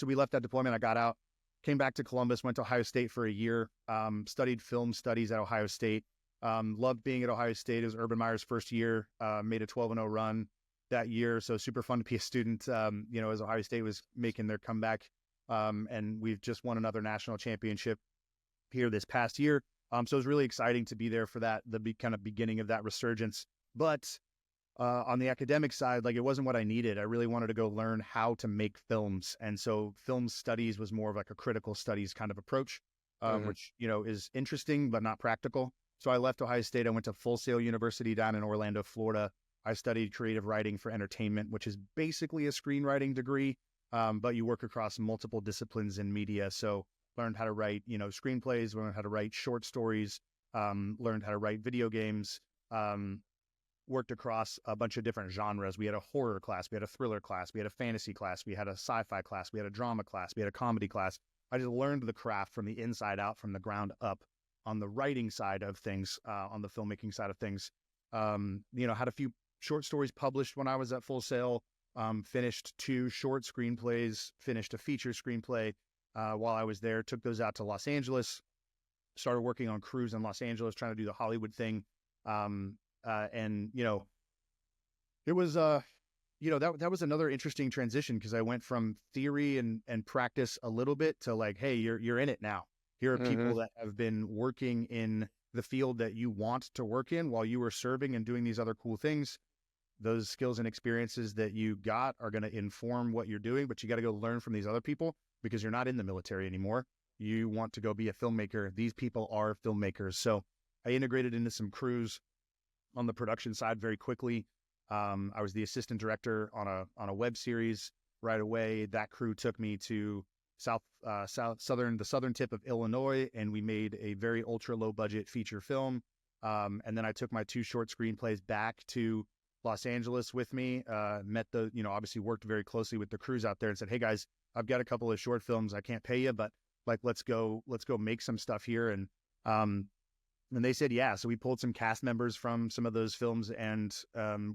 we left that deployment. I got out, came back to Columbus, went to Ohio State for a year, studied film studies at Ohio State. Loved being at Ohio State. It was Urban Meyer's first year, made a 12-0 run that year. So super fun to be a student, as Ohio State was making their comeback. And we've just won another national championship here this past year. So it was really exciting to be there for that, the kind of beginning of that resurgence. But on the academic side, like it wasn't what I needed. I really wanted to go learn how to make films. And so film studies was more of like a critical studies kind of approach, which, is interesting, but not practical. So I left Ohio State. I went to Full Sail University down in Orlando, Florida. I studied creative writing for entertainment, which is basically a screenwriting degree, but you work across multiple disciplines in media. So learned how to write, screenplays, learned how to write short stories, learned how to write video games, worked across a bunch of different genres. We had a horror class, we had a thriller class, we had a fantasy class, we had a sci-fi class, we had a drama class, we had a comedy class. I just learned the craft from the inside out, from the ground up, on the writing side of things, on the filmmaking side of things. Had a few short stories published when I was at Full Sail, finished 2 short screenplays, finished a feature screenplay while I was there, took those out to Los Angeles, started working on crews in Los Angeles, trying to do the Hollywood thing. It was, that was another interesting transition, because I went from theory and practice a little bit to like, hey, you're in it now. Here are people that have been working in the field that you want to work in while you were serving and doing these other cool things. Those skills and experiences that you got are going to inform what you're doing, but you got to go learn from these other people, because you're not in the military anymore. You want to go be a filmmaker. These people are filmmakers. So I integrated into some crews on the production side very quickly. I was the assistant director on a web series right away. That crew took me to the southern tip of Illinois, and we made a very ultra low budget feature film. And then I took my 2 short screenplays back to Los Angeles with me, obviously worked very closely with the crews out there and said, hey guys, I've got a couple of short films. I can't pay you, but like, let's go make some stuff here. And they said, yeah. So we pulled some cast members from some of those films and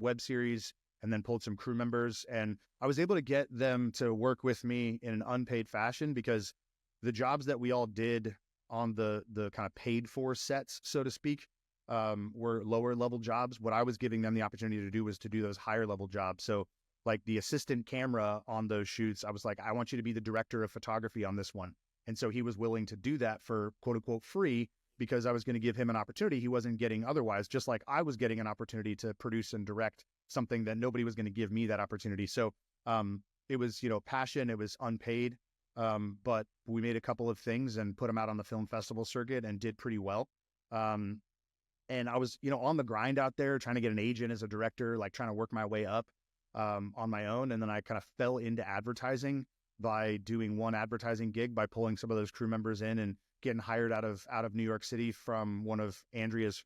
web series, and then pulled some crew members. And I was able to get them to work with me in an unpaid fashion, because the jobs that we all did on the kind of paid for sets, so to speak, were lower level jobs. What I was giving them the opportunity to do was to do those higher level jobs. So like the assistant camera on those shoots, I was like, I want you to be the director of photography on this one. And so he was willing to do that for quote unquote free, because I was going to give him an opportunity he wasn't getting otherwise, just like I was getting an opportunity to produce and direct something that nobody was going to give me that opportunity. So it was, passion, it was unpaid, but we made a couple of things and put them out on the film festival circuit and did pretty well. And I was, on the grind out there, trying to get an agent as a director, like trying to work my way up on my own. And then I kind of fell into advertising by doing one advertising gig, by pulling some of those crew members in and getting hired out of New York City from one of Andrea's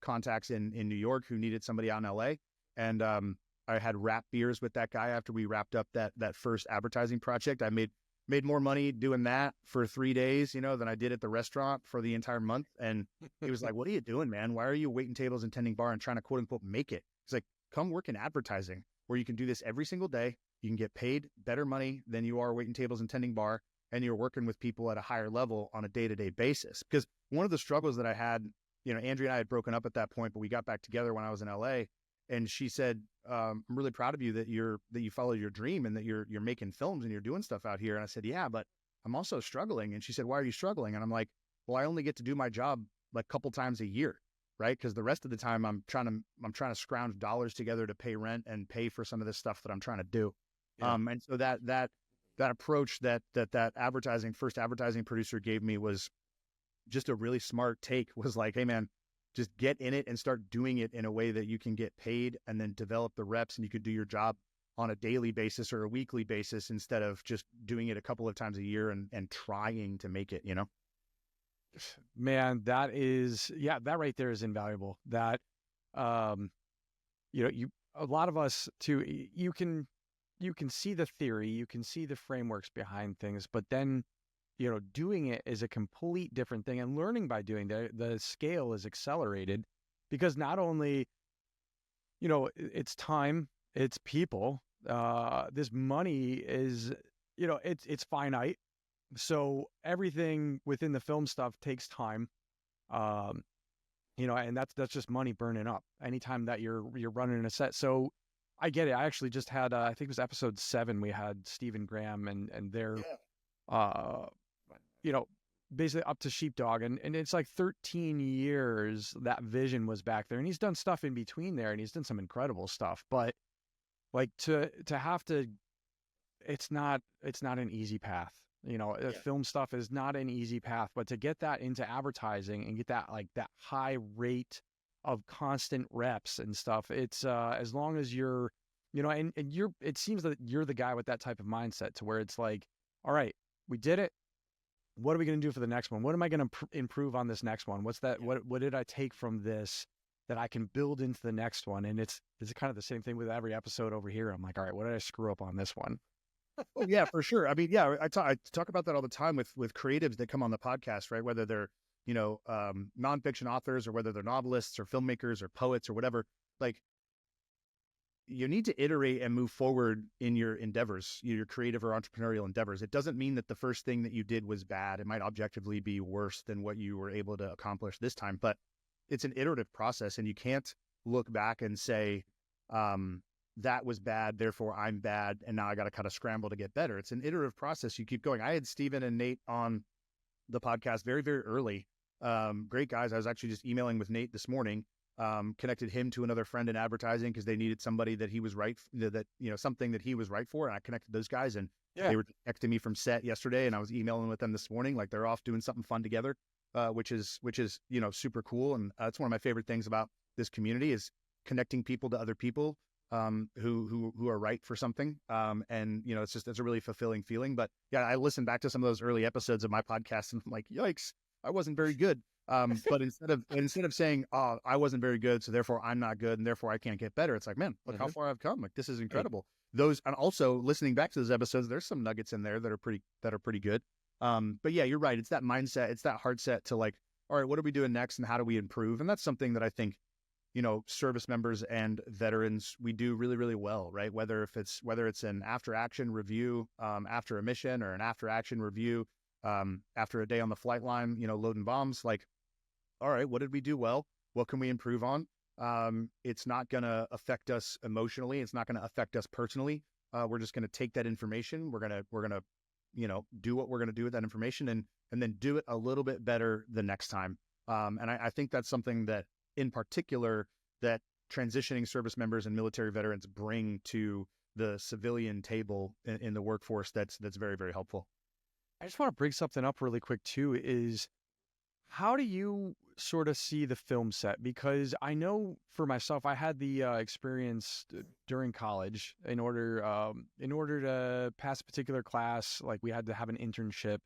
contacts in New York, who needed somebody out in LA. And I had wrap beers with that guy after we wrapped up that first advertising project. I made more money doing that for 3 days, than I did at the restaurant for the entire month. And he was like, what are you doing, man? Why are you waiting tables and tending bar and trying to quote unquote make it? He's like, come work in advertising, where you can do this every single day. You can get paid better money than you are waiting tables and tending bar, and you're working with people at a higher level on a day-to-day basis. Because one of the struggles that I had, Andrea and I had broken up at that point, but we got back together when I was in LA, and she said, I'm really proud of you that you followed your dream and that you're making films and you're doing stuff out here. And I said, yeah, but I'm also struggling. And she said, why are you struggling? And I'm like, well, I only get to do my job like a couple times a year, right? Because the rest of the time I'm trying to scrounge dollars together to pay rent and pay for some of this stuff that I'm trying to do. Yeah. And so that approach that first advertising producer gave me was just a really smart take. Was like, hey man, just get in it and start doing it in a way that you can get paid, and then develop the reps, and you could do your job on a daily basis or a weekly basis, instead of just doing it a couple of times a year and trying to make it, Man, that right there is invaluable. That, a lot of us too, you can see the theory, you can see the frameworks behind things, but then, doing it is a complete different thing. And learning by doing the scale is accelerated, because not only, it's time, it's people, this money is, it's finite. So everything within the film stuff takes time. And that's just money burning up anytime that you're running a set. So I get it. I actually just had, I think it was episode 7. We had Stephen Graham and their, basically up to Sheepdog. And it's like 13 years that vision was back there. And he's done stuff in between there, and he's done some incredible stuff. But like to have to, it's not an easy path. Film stuff is not an easy path, but to get that into advertising and get that high rate of constant reps and stuff, it's as long as you're, it seems that you're the guy with that type of mindset, to where it's like, all right, we did it. What are we going to do for the next one? What am I going to improve on this next one? What's that? What did I take from this? that I can build into the next one. And it's kind of the same thing with every episode over here. I'm like, all right, what did I screw up on this one? Oh yeah, for sure. I mean, yeah, I talk about that all the time with creatives that come on the podcast, right? Whether they're, nonfiction authors or whether they're novelists or filmmakers or poets or whatever, like you need to iterate and move forward in your endeavors, your creative or entrepreneurial endeavors. It doesn't mean that the first thing that you did was bad. It might objectively be worse than what you were able to accomplish this time, but it's an iterative process, and you can't look back and say, that was bad, therefore I'm bad, and now I got to kind of scramble to get better. It's an iterative process. You keep going. I had Steven and Nate on the podcast very, very early. Great guys. I was actually just emailing with Nate this morning, connected him to another friend in advertising because they needed somebody that he was right, something that he was right for. And I connected those guys, and they were texting me from set yesterday, and I was emailing with them this morning. Like they're off doing something fun together, which is, super cool. And that's one of my favorite things about this community is connecting people to other people, who are right for something. It's a really fulfilling feeling. But yeah, I listened back to some of those early episodes of my podcast and I'm like, yikes, I wasn't very good. But instead of saying, oh, I wasn't very good, so therefore I'm not good and therefore I can't get better. It's like, man, look how far I've come. Like, this is incredible. And also listening back to those episodes, there's some nuggets in there that are pretty good. But yeah, you're right. It's that mindset. It's that hard set to like, all right, what are we doing next and how do we improve? And that's something that I think, service members and veterans, we do really, really well, right? Whether it's an after action review, after a mission, or an after action review, after a day on the flight line, loading bombs, like, all right, what did we do well? What can we improve on? It's not going to affect us emotionally. It's not going to affect us personally. We're just going to take that information. We're going to, do what we're going to do with that information and then do it a little bit better the next time. And I think that's something that in particular that transitioning service members and military veterans bring to the civilian table in the workforce. That's very, very helpful. I just want to bring something up really quick too, is how do you sort of see the film set? Because I know for myself, I had the experience during college in order to pass a particular class, like we had to have an internship.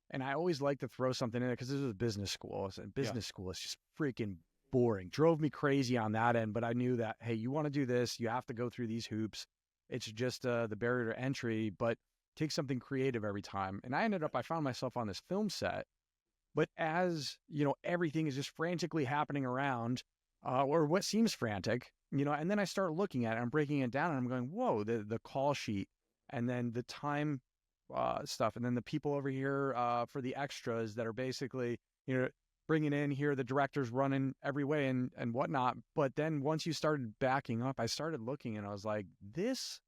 And I always like to throw something in it because this was a business school. And business school is just freaking boring. Drove me crazy on that end. But I knew that, hey, you want to do this, you have to go through these hoops. It's just the barrier to entry, but take something creative every time. And I found myself on this film set. But as, everything is just frantically happening around, or what seems frantic, and then I start looking at it, I'm breaking it down and I'm going, whoa, the call sheet and then the time stuff. And then the people over here for the extras that are basically, bringing in here, the director's running every way and whatnot. But then once you started backing up, I started looking and I was like, this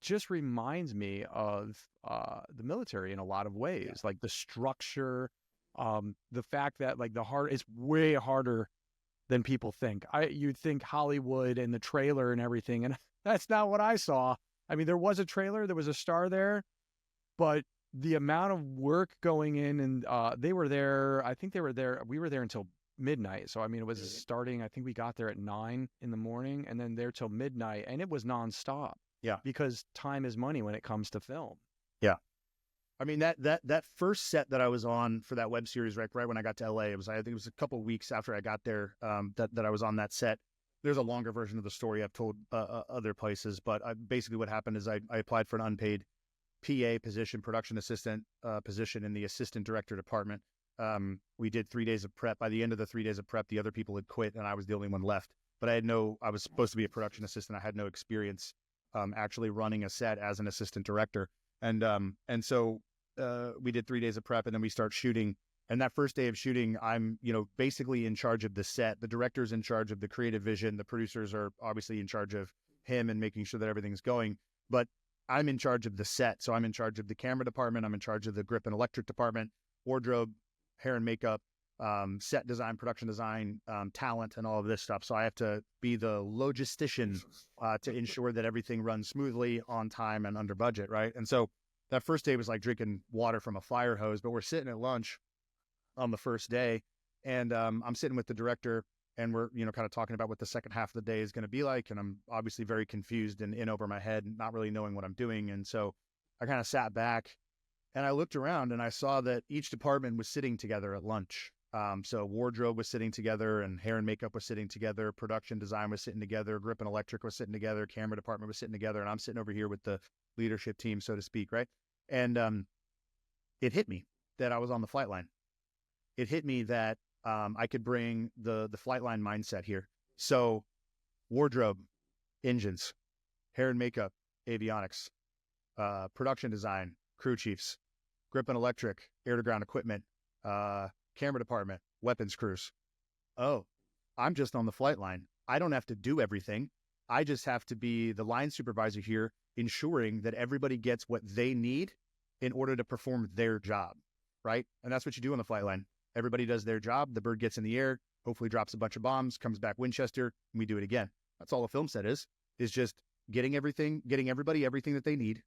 just reminds me of the military in a lot of ways, like the structure, the fact that like it's way harder than people think. You'd think Hollywood and the trailer and everything, and that's not what I saw. I mean, there was a trailer, there was a star there, but the amount of work going in, and we were there until midnight. So, I mean, it was starting, I think we got there at 9 a.m. and then there till midnight, and it was nonstop. Yeah. Because time is money when it comes to film. Yeah. I mean, that first set that I was on for that web series, right when I got to LA, I think it was a couple of weeks after I got there, that I was on that set. There's a longer version of the story I've told other places, but basically what happened is I applied for an unpaid PA position, production assistant position in the assistant director department. We did 3 days of prep. By the end of the 3 days of prep, the other people had quit and I was the only one left. But I was supposed to be a production assistant. I had no experience actually running a set as an assistant director. And so we did 3 days of prep and then we start shooting. And that first day of shooting, I'm, basically in charge of the set. The director's in charge of the creative vision. The producers are obviously in charge of him and making sure that everything's going. But I'm in charge of the set. So I'm in charge of the camera department. I'm in charge of the grip and electric department, wardrobe, hair and makeup, set design, production design, talent, and all of this stuff. So I have to be the logistician to ensure that everything runs smoothly, on time, and under budget, right? And so that first day was like drinking water from a fire hose, but we're sitting at lunch on the first day, and I'm sitting with the director, and we're, kind of talking about what the second half of the day is going to be like, and I'm obviously very confused and in over my head, not really knowing what I'm doing. And so I kind of sat back, and I looked around, and I saw that each department was sitting together at lunch. So wardrobe was sitting together, and hair and makeup was sitting together. Production design was sitting together. Grip and electric was sitting together. Camera department was sitting together. And I'm sitting over here with the leadership team, so to speak, right? And it hit me that I was on the flight line. It hit me that I could bring the flight line mindset here. So wardrobe, engines, hair and makeup, avionics, production design, crew chiefs, grip and electric, air-to-ground equipment, camera department, weapons crews. Oh, I'm just on the flight line. I don't have to do everything. I just have to be the line supervisor here, ensuring that everybody gets what they need in order to perform their job, right? And that's what you do on the flight line. Everybody does their job. The bird gets in the air, hopefully drops a bunch of bombs, comes back Winchester, and we do it again. That's all a film set is just getting everybody everything that they need,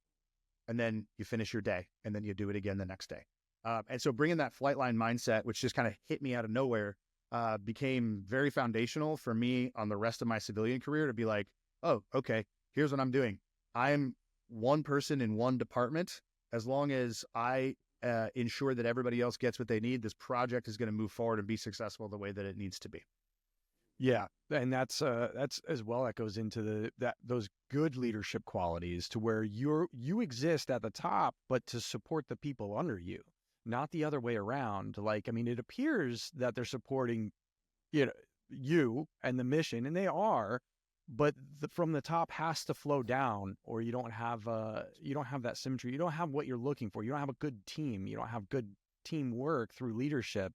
and then you finish your day, and then you do it again the next day. And so bringing that flight line mindset, which just kind of hit me out of nowhere, became very foundational for me on the rest of my civilian career to be like, oh, okay, here's what I'm doing. I'm one person in one department. As long as I ensure that everybody else gets what they need, this project is going to move forward and be successful the way that it needs to be. Yeah, and that's as well. That goes into those good leadership qualities to where you exist at the top, but to support the people under you, not the other way around. Like, I mean, it appears that they're supporting, you and the mission, and they are, but from the top has to flow down, or you don't have that symmetry. You don't have what you're looking for. You don't have a good team. You don't have good teamwork through leadership.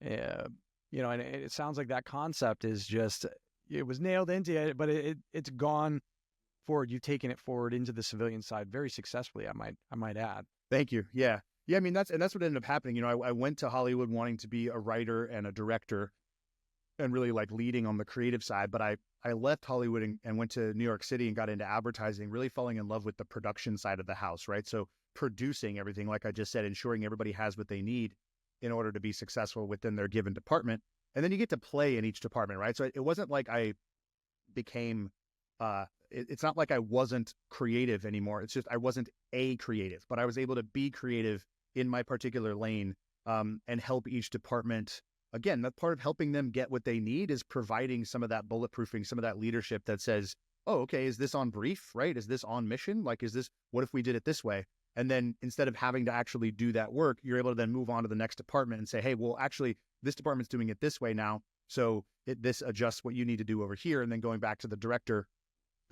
And it sounds like that concept is just, it was nailed into it, but it's gone forward. You've taken it forward into the civilian side very successfully, I might add. Thank you. Yeah. I mean, that's what ended up happening. I went to Hollywood wanting to be a writer and a director and really like leading on the creative side. But I left Hollywood and went to New York City and got into advertising, really falling in love with the production side of the house, right? So producing everything, like I just said, ensuring everybody has what they need in order to be successful within their given department. And then you get to play in each department, right? So it wasn't like I became, it's not like I wasn't creative anymore. It's just I wasn't a creative, but I was able to be creative in my particular lane and help each department. Again, that part of helping them get what they need is providing some of that bulletproofing, some of that leadership that says, oh, okay, is this on brief, right? Is this on mission? Like, what if we did it this way? And then instead of having to actually do that work, you're able to then move on to the next department and say, hey, well, actually, this department's doing it this way now. So this adjusts what you need to do over here. And then going back to the director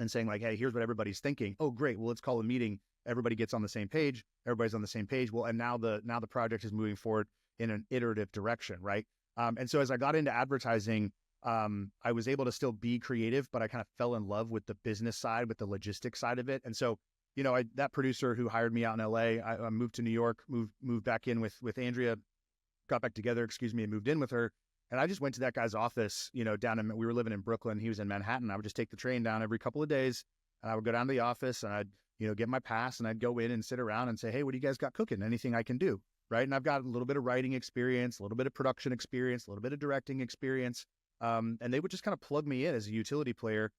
and saying like, hey, here's what everybody's thinking. Oh, great. Well, let's call a meeting. Everybody gets on the same page. Everybody's on the same page. Well, and now the project is moving forward in an iterative direction, right? And so as I got into advertising, I was able to still be creative, but I kind of fell in love with the business side, with the logistics side of it. And so that producer who hired me out in LA, I moved to New York, moved back in with Andrea, got back together, and moved in with her. And I just went to that guy's office, we were living in Brooklyn. He was in Manhattan. I would just take the train down every couple of days, and I would go down to the office and I'd, get my pass, and I'd go in and sit around and say, hey, what do you guys got cooking? Anything I can do? Right. And I've got a little bit of writing experience, a little bit of production experience, a little bit of directing experience. And they would just kind of plug me in as a utility player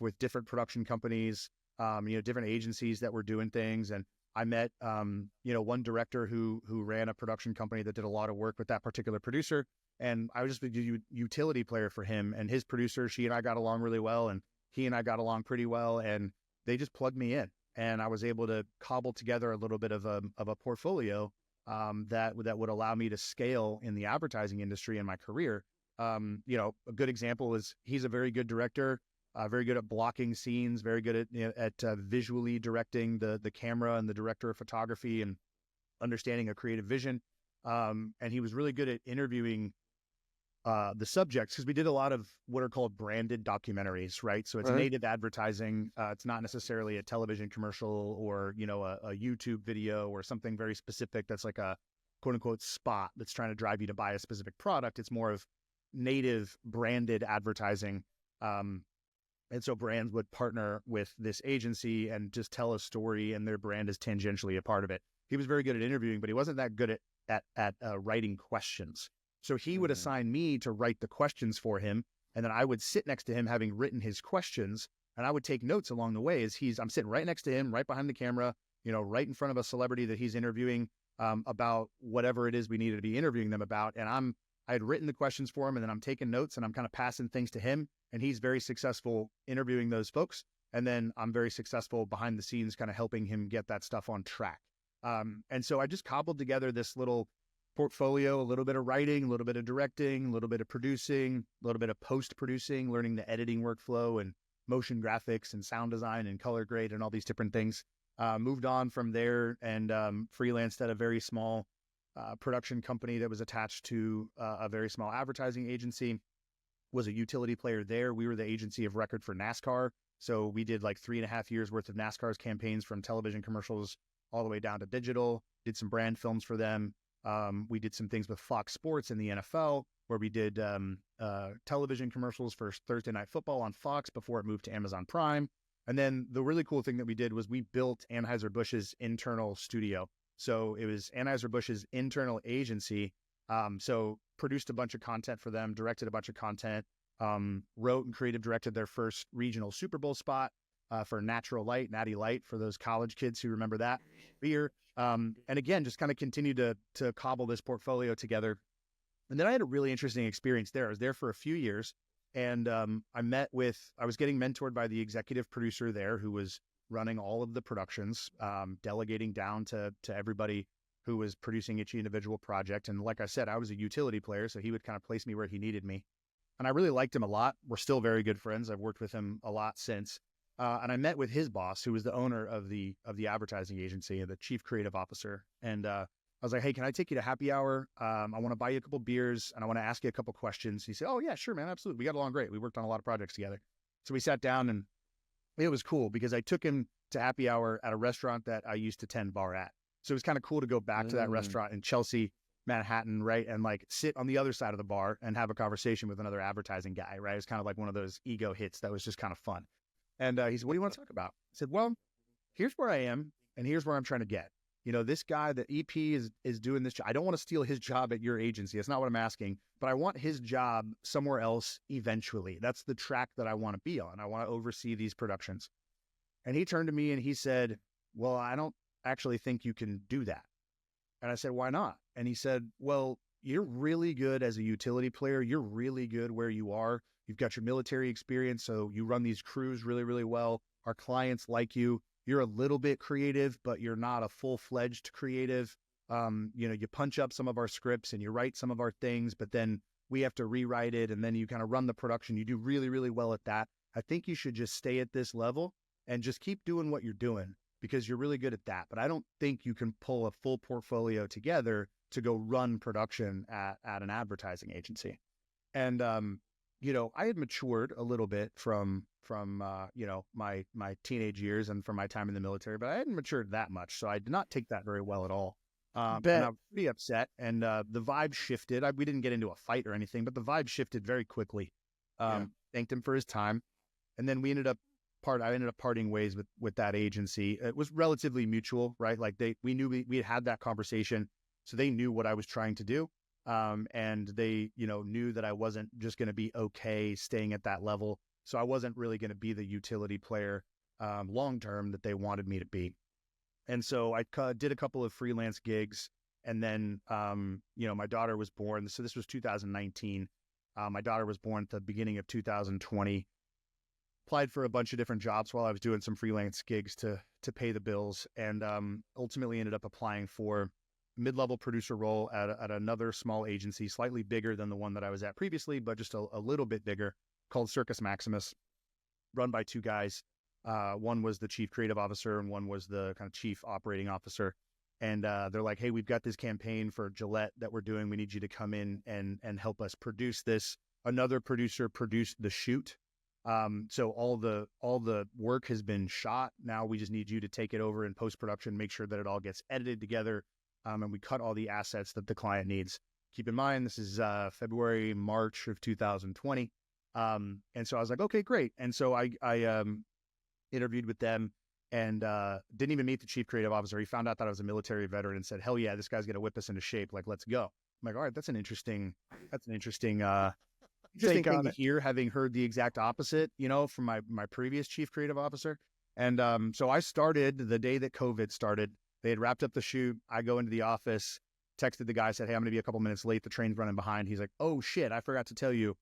with different production companies, different agencies that were doing things. And I met, one director who ran a production company that did a lot of work with that particular producer. And I was just a utility player for him and his producer. She and I got along really well, and he and I got along pretty well. And they just plugged me in, and I was able to cobble together a little bit of a portfolio that would allow me to scale in the advertising industry in my career. A good example is he's a very good director, very good at blocking scenes, very good at visually directing the camera and the director of photography and understanding a creative vision. And he was really good at interviewing the subjects, because we did a lot of what are called branded documentaries, right? So it's native advertising. It's not necessarily a television commercial or, a YouTube video or something very specific that's like a quote unquote spot that's trying to drive you to buy a specific product. It's more of native branded advertising. And so brands would partner with this agency and just tell a story, and their brand is tangentially a part of it. He was very good at interviewing, but he wasn't that good at writing questions. So he would assign me to write the questions for him, and then I would sit next to him having written his questions, and I would take notes along the way as I'm sitting right next to him, right behind the camera, right in front of a celebrity that he's interviewing about whatever it is we needed to be interviewing them about. And I'm I had written the questions for him, and then I'm taking notes and I'm kind of passing things to him, and he's very successful interviewing those folks. And then I'm very successful behind the scenes, kind of helping him get that stuff on track. And so I just cobbled together this little portfolio, a little bit of writing, a little bit of directing, a little bit of producing, a little bit of post-producing, learning the editing workflow and motion graphics and sound design and color grade and all these different things. Moved on from there and freelanced at a very small production company that was attached to a very small advertising agency. Was a utility player there. We were the agency of record for NASCAR. So we did like 3.5 years worth of NASCAR's campaigns, from television commercials all the way down to digital, did some brand films for them. We did some things with Fox Sports in the NFL, where we did television commercials for Thursday Night Football on Fox before it moved to Amazon Prime. And then the really cool thing that we did was we built Anheuser-Busch's internal studio. So it was Anheuser-Busch's internal agency. So produced a bunch of content for them, directed a bunch of content, wrote and creative directed their first regional Super Bowl spot for Natural Light, Natty Light, for those college kids who remember that beer. And again, just kind of continued to cobble this portfolio together. And then I had a really interesting experience there. I was there for a few years, and I was getting mentored by the executive producer there, who was running all of the productions, delegating down to everybody who was producing each individual project. And like I said, I was a utility player, so he would kind of place me where he needed me. And I really liked him a lot. We're still very good friends. I've worked with him a lot since. And I met with his boss, who was the owner of the advertising agency and the chief creative officer. And I was like, hey, can I take you to happy hour? I want to buy you a couple beers and I want to ask you a couple questions. He said, oh yeah, sure, man. Absolutely. We got along great. We worked on a lot of projects together. So we sat down, and it was cool because I took him to happy hour at a restaurant that I used to tend bar at. So it was kind of cool to go back to that restaurant in Chelsea, Manhattan, right? And like sit on the other side of the bar and have a conversation with another advertising guy, right? It was kind of like one of those ego hits that was just kind of fun. And he said, what do you want to talk about? I said, well, here's where I am and here's where I'm trying to get. You know, this guy, the EP is doing this job. I don't want to steal his job at your agency. That's not what I'm asking, but I want his job somewhere else eventually. That's the track that I want to be on. I want to oversee these productions. And he turned to me and he said, well, I don't actually think you can do that. And I said, why not? And he said, well, you're really good as a utility player. You're really good where you are. You've got your military experience, so you run these crews really, really well. Our clients like you. You're a little bit creative, but you're not a full-fledged creative. You punch up some of our scripts and you write some of our things, but then we have to rewrite it, and then you kind of run the production. You do really, really well at that. I think you should just stay at this level and just keep doing what you're doing, because you're really good at that. But I don't think you can pull a full portfolio together to go run production at an advertising agency. And, I had matured a little bit from my teenage years and from my time in the military, but I hadn't matured that much. So I did not take that very well at all. And I was pretty upset, and the vibe shifted. We didn't get into a fight or anything, but the vibe shifted very quickly. Thanked him for his time. And then I ended up parting ways with that agency. It was relatively mutual, right? Like we knew we had that conversation, so they knew what I was trying to do. And they, knew that I wasn't just going to be okay staying at that level. So I wasn't really going to be the utility player, long-term that they wanted me to be. And so I did a couple of freelance gigs, and then, my daughter was born. So this was 2019. My daughter was born at the beginning of 2020. Applied for a bunch of different jobs while I was doing some freelance gigs to pay the bills, and ultimately ended up applying for mid-level producer role at another small agency, slightly bigger than the one that I was at previously, but just a little bit bigger, called Circus Maximus, run by two guys. One was the chief creative officer and one was the kind of chief operating officer. And they're like, hey, we've got this campaign for Gillette that we're doing. We need you to come in and help us produce this. Another producer produced the shoot. So all the work has been shot. Now we just need you to take it over in post-production, make sure that it all gets edited together. And we cut all the assets that the client needs. Keep in mind, this is February, March of 2020. And so I was like, okay, great. And so I interviewed with them and didn't even meet the chief creative officer. He found out that I was a military veteran and said, hell yeah, this guy's going to whip us into shape. Like, let's go. I'm like, all right, that's an interesting thing to hear, having heard the exact opposite, from my previous chief creative officer. And so I started the day that COVID started. They had wrapped up the shoot. I go into the office texted the guy, said, hey, I'm going to be a couple minutes late. The train's running behind. He's like, oh shit, I forgot to tell you,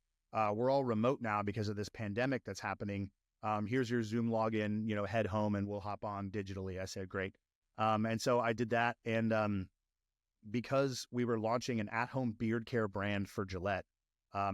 we're all remote now because of this pandemic that's happening. Here's your Zoom login, head home and we'll hop on digitally. I said, great. And so I did that. And because we were launching an at-home beard care brand for Gillette,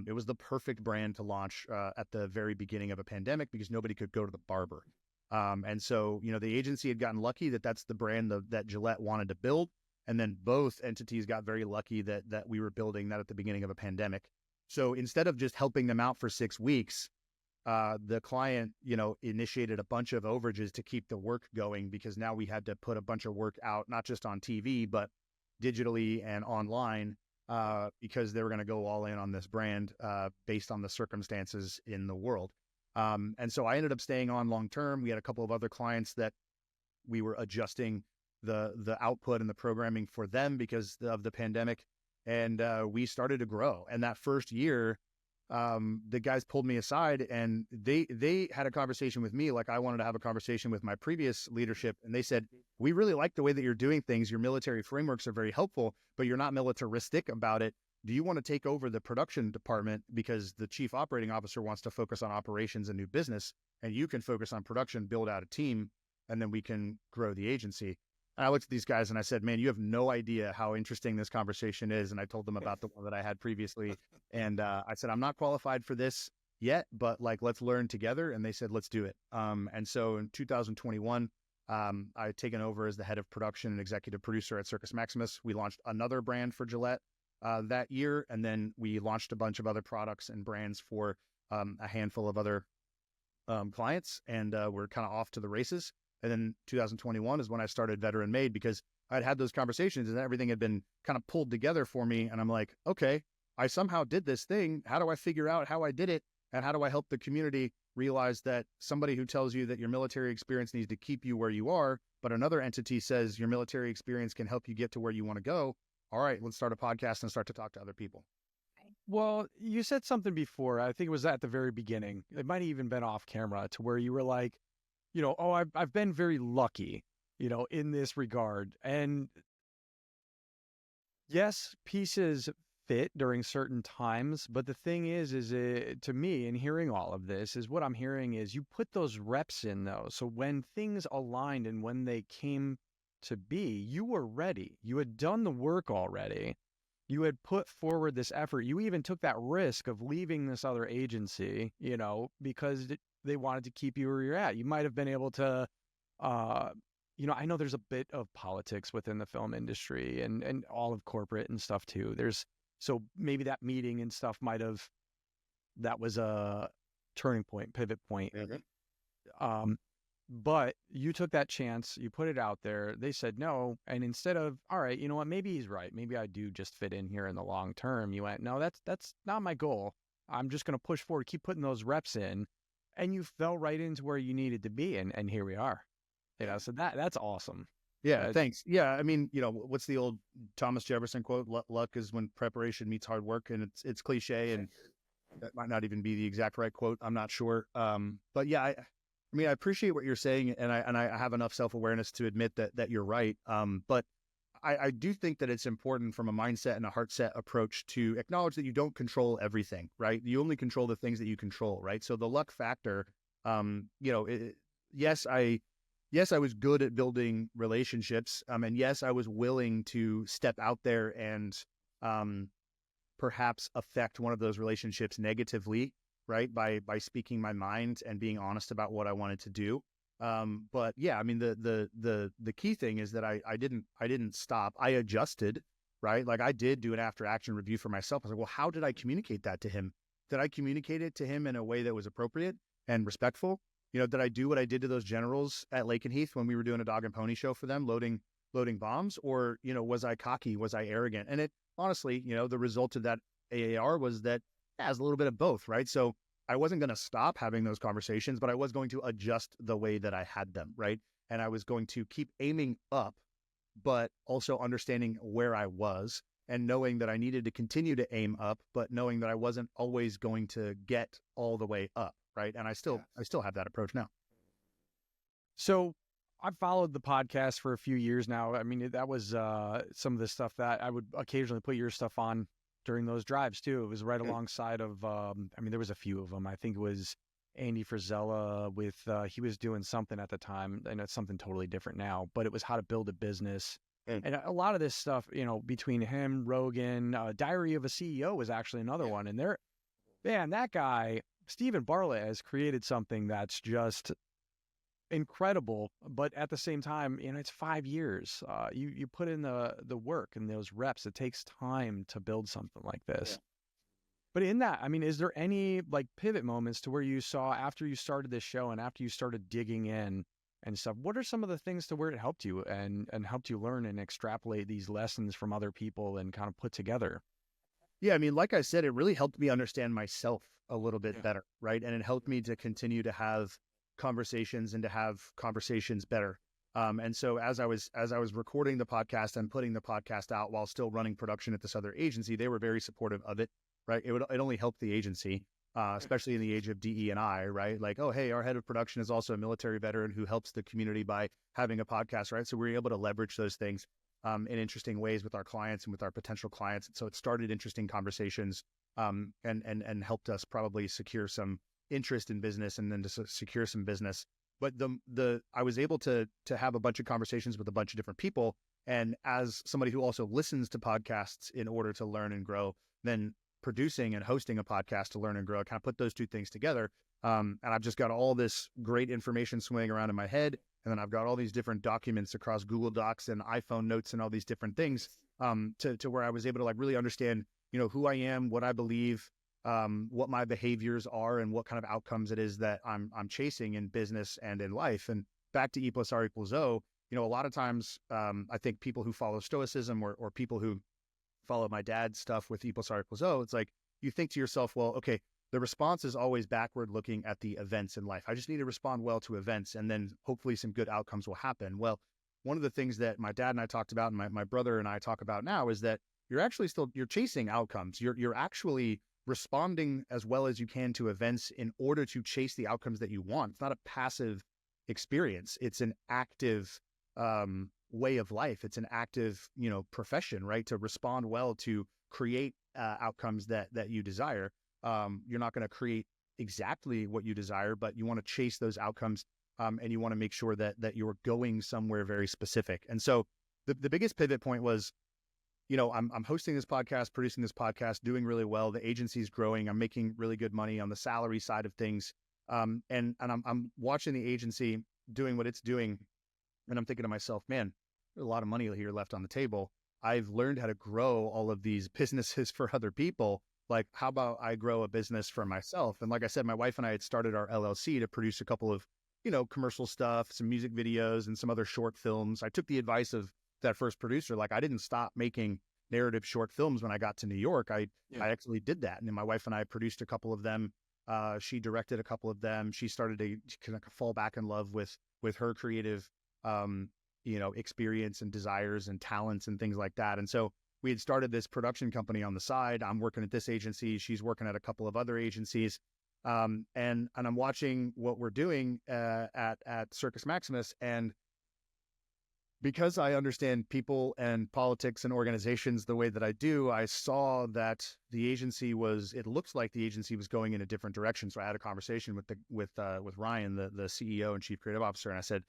it was the perfect brand to launch at the very beginning of a pandemic because nobody could go to the barber. And so, the agency had gotten lucky that that's the brand that Gillette wanted to build. And then both entities got very lucky that we were building that at the beginning of a pandemic. So instead of just helping them out for 6 weeks, the client, initiated a bunch of overages to keep the work going because now we had to put a bunch of work out, not just on TV, but digitally and online, because they were going to go all in on this brand based on the circumstances in the world. And so I ended up staying on long term. We had a couple of other clients that we were adjusting the output and the programming for them because of the pandemic. And we started to grow. And that first year, the guys pulled me aside and they had a conversation with me like I wanted to have a conversation with my previous leadership. And they said, we really like the way that you're doing things. Your military frameworks are very helpful, but you're not militaristic about it. Do you want to take over the production department because the chief operating officer wants to focus on operations and new business, and you can focus on production, build out a team, and then we can grow the agency? And I looked at these guys and I said, man, you have no idea how interesting this conversation is. And I told them about the one that I had previously. And I said, I'm not qualified for this yet, but let's learn together. And they said, let's do it. And so in 2021, I had taken over as the head of production and executive producer at Circus Maximus. We launched another brand for Gillette that year. And then we launched a bunch of other products and brands for a handful of other clients. And we're kind of off to the races. And then 2021 is when I started VeteranMaid because I'd had those conversations and everything had been kind of pulled together for me. And I'm like, okay, I somehow did this thing. How do I figure out how I did it? And how do I help the community realize that somebody who tells you that your military experience needs to keep you where you are, but another entity says your military experience can help you get to where you want to go? All right, let's start a podcast and start to talk to other people. Well, you said something before. I think it was at the very beginning. It might have even been off camera to where you were like, I've been very lucky, in this regard. And yes, pieces fit during certain times. But the thing is to me, in hearing all of this, is what I'm hearing is you put those reps in, though. So when things aligned and when they came to be, you were ready. You had done the work already. You had put forward this effort. You even took that risk of leaving this other agency, because they wanted to keep you where you're at. You might have been able to, I know there's a bit of politics within the film industry and all of corporate and stuff too. So maybe that meeting and stuff that was a turning point, pivot point. Mm-hmm. But you took that chance, you put it out there, they said no. And instead of, all right, you know what, maybe he's right. Maybe I do just fit in here in the long term. You went, no, that's not my goal. I'm just going to push forward, keep putting those reps in. And you fell right into where you needed to be. And here we are, so that's awesome. Yeah. Thanks. Yeah. I mean, what's the old Thomas Jefferson quote? Luck is when preparation meets hard work. And it's cliche and that might not even be the exact right quote. I'm not sure. But yeah, I appreciate what you're saying, and I have enough self-awareness to admit that you're right. But I do think that it's important from a mindset and a heart set approach to acknowledge that you don't control everything, right? You only control the things that you control, right? So the luck factor, yes, I was good at building relationships, and yes, I was willing to step out there and perhaps affect one of those relationships negatively, right? By speaking my mind and being honest about what I wanted to do. But yeah, the key thing is that I didn't stop. I adjusted, right? Like I did do an after action review for myself. I was like, well, how did I communicate that to him? Did I communicate it to him in a way that was appropriate and respectful? Did I do what I did to those generals at Lakenheath when we were doing a dog and pony show for them, loading bombs? Or, was I cocky? Was I arrogant? And it honestly, the result of that AAR was that it has a little bit of both, right? So I wasn't going to stop having those conversations, but I was going to adjust the way that I had them, right? And I was going to keep aiming up, but also understanding where I was and knowing that I needed to continue to aim up, but knowing that I wasn't always going to get all the way up, right? And I still have that approach now. So I've followed the podcast for a few years now. I mean, that was some of the stuff that I would occasionally put your stuff on during those drives too. It was right alongside of, I mean, there was a few of them. I think it was Andy Frisella with, he was doing something at the time, and it's something totally different now, but it was how to build a business. And a lot of this stuff, you know, between him, Rogan, Diary of a CEO was actually another one. And man, that guy, Stephen Bartlett, has created something that's just incredible, but at the same time, you know, it's 5 years. You put in the work and those reps. It takes time to build something like this. Yeah. But in that, I mean, is there any like pivot moments to where you saw after you started this show and after you started digging in and stuff? What are some of the things to where it helped you and helped you learn and extrapolate these lessons from other people and kind of put together? Yeah, I mean, like I said, it really helped me understand myself a little bit better, right? And it helped me to continue to have conversations and to have conversations better. And so as I was recording the podcast and putting the podcast out while still running production at this other agency, they were very supportive of it, right? It only helped the agency, especially in the age of DE&I, right? Like, oh, hey, our head of production is also a military veteran who helps the community by having a podcast, right? So we were able to leverage those things in interesting ways with our clients and with our potential clients. And so it started interesting conversations and helped us probably secure some interest in business and then to secure some business. But I was able to have a bunch of conversations with a bunch of different people. And as somebody who also listens to podcasts in order to learn and grow, then producing and hosting a podcast to learn and grow, I kind of put those two things together. And I've just got all this great information swimming around in my head. And then I've got all these different documents across Google Docs and iPhone notes and all these different things to where I was able to like really understand, you know, who I am, what I believe, what my behaviors are, and what kind of outcomes it is that I'm chasing in business and in life. And back to E+R=O, you know, a lot of times I think people who follow Stoicism or people who follow my dad's stuff with E+R=O, it's like you think to yourself, well, okay, the response is always backward looking at the events in life. I just need to respond well to events, and then hopefully some good outcomes will happen. Well, one of the things that my dad and I talked about, and my brother and I talk about now, is that you're actually you're chasing outcomes. You're actually responding as well as you can to events in order to chase the outcomes that you want. It's not a passive experience. It's an active way of life. It's an active, you know, profession, right? To respond well to create outcomes that you desire. You're not going to create exactly what you desire, but you want to chase those outcomes, and you want to make sure that you're going somewhere very specific. And so the biggest pivot point was, you know, I'm hosting this podcast, producing this podcast, doing really well. The agency's growing. I'm making really good money on the salary side of things. And I'm watching the agency doing what it's doing. And I'm thinking to myself, man, there's a lot of money here left on the table. I've learned how to grow all of these businesses for other people. Like, how about I grow a business for myself? And like I said, my wife and I had started our LLC to produce a couple of, you know, commercial stuff, some music videos and some other short films. I took the advice of that first producer. Like, I didn't stop making narrative short films when I got to New York. I actually did that. And then my wife and I produced a couple of them. She directed a couple of them. She started to kind of fall back in love with her creative, you know, experience and desires and talents and things like that. And so we had started this production company on the side. I'm working at this agency. She's working at a couple of other agencies. And I'm watching what we're doing at Circus Maximus. And because I understand people and politics and organizations the way that I do, I saw that the agency it looked like the agency was going in a different direction. So I had a conversation with Ryan, the CEO and Chief Creative Officer. And I said,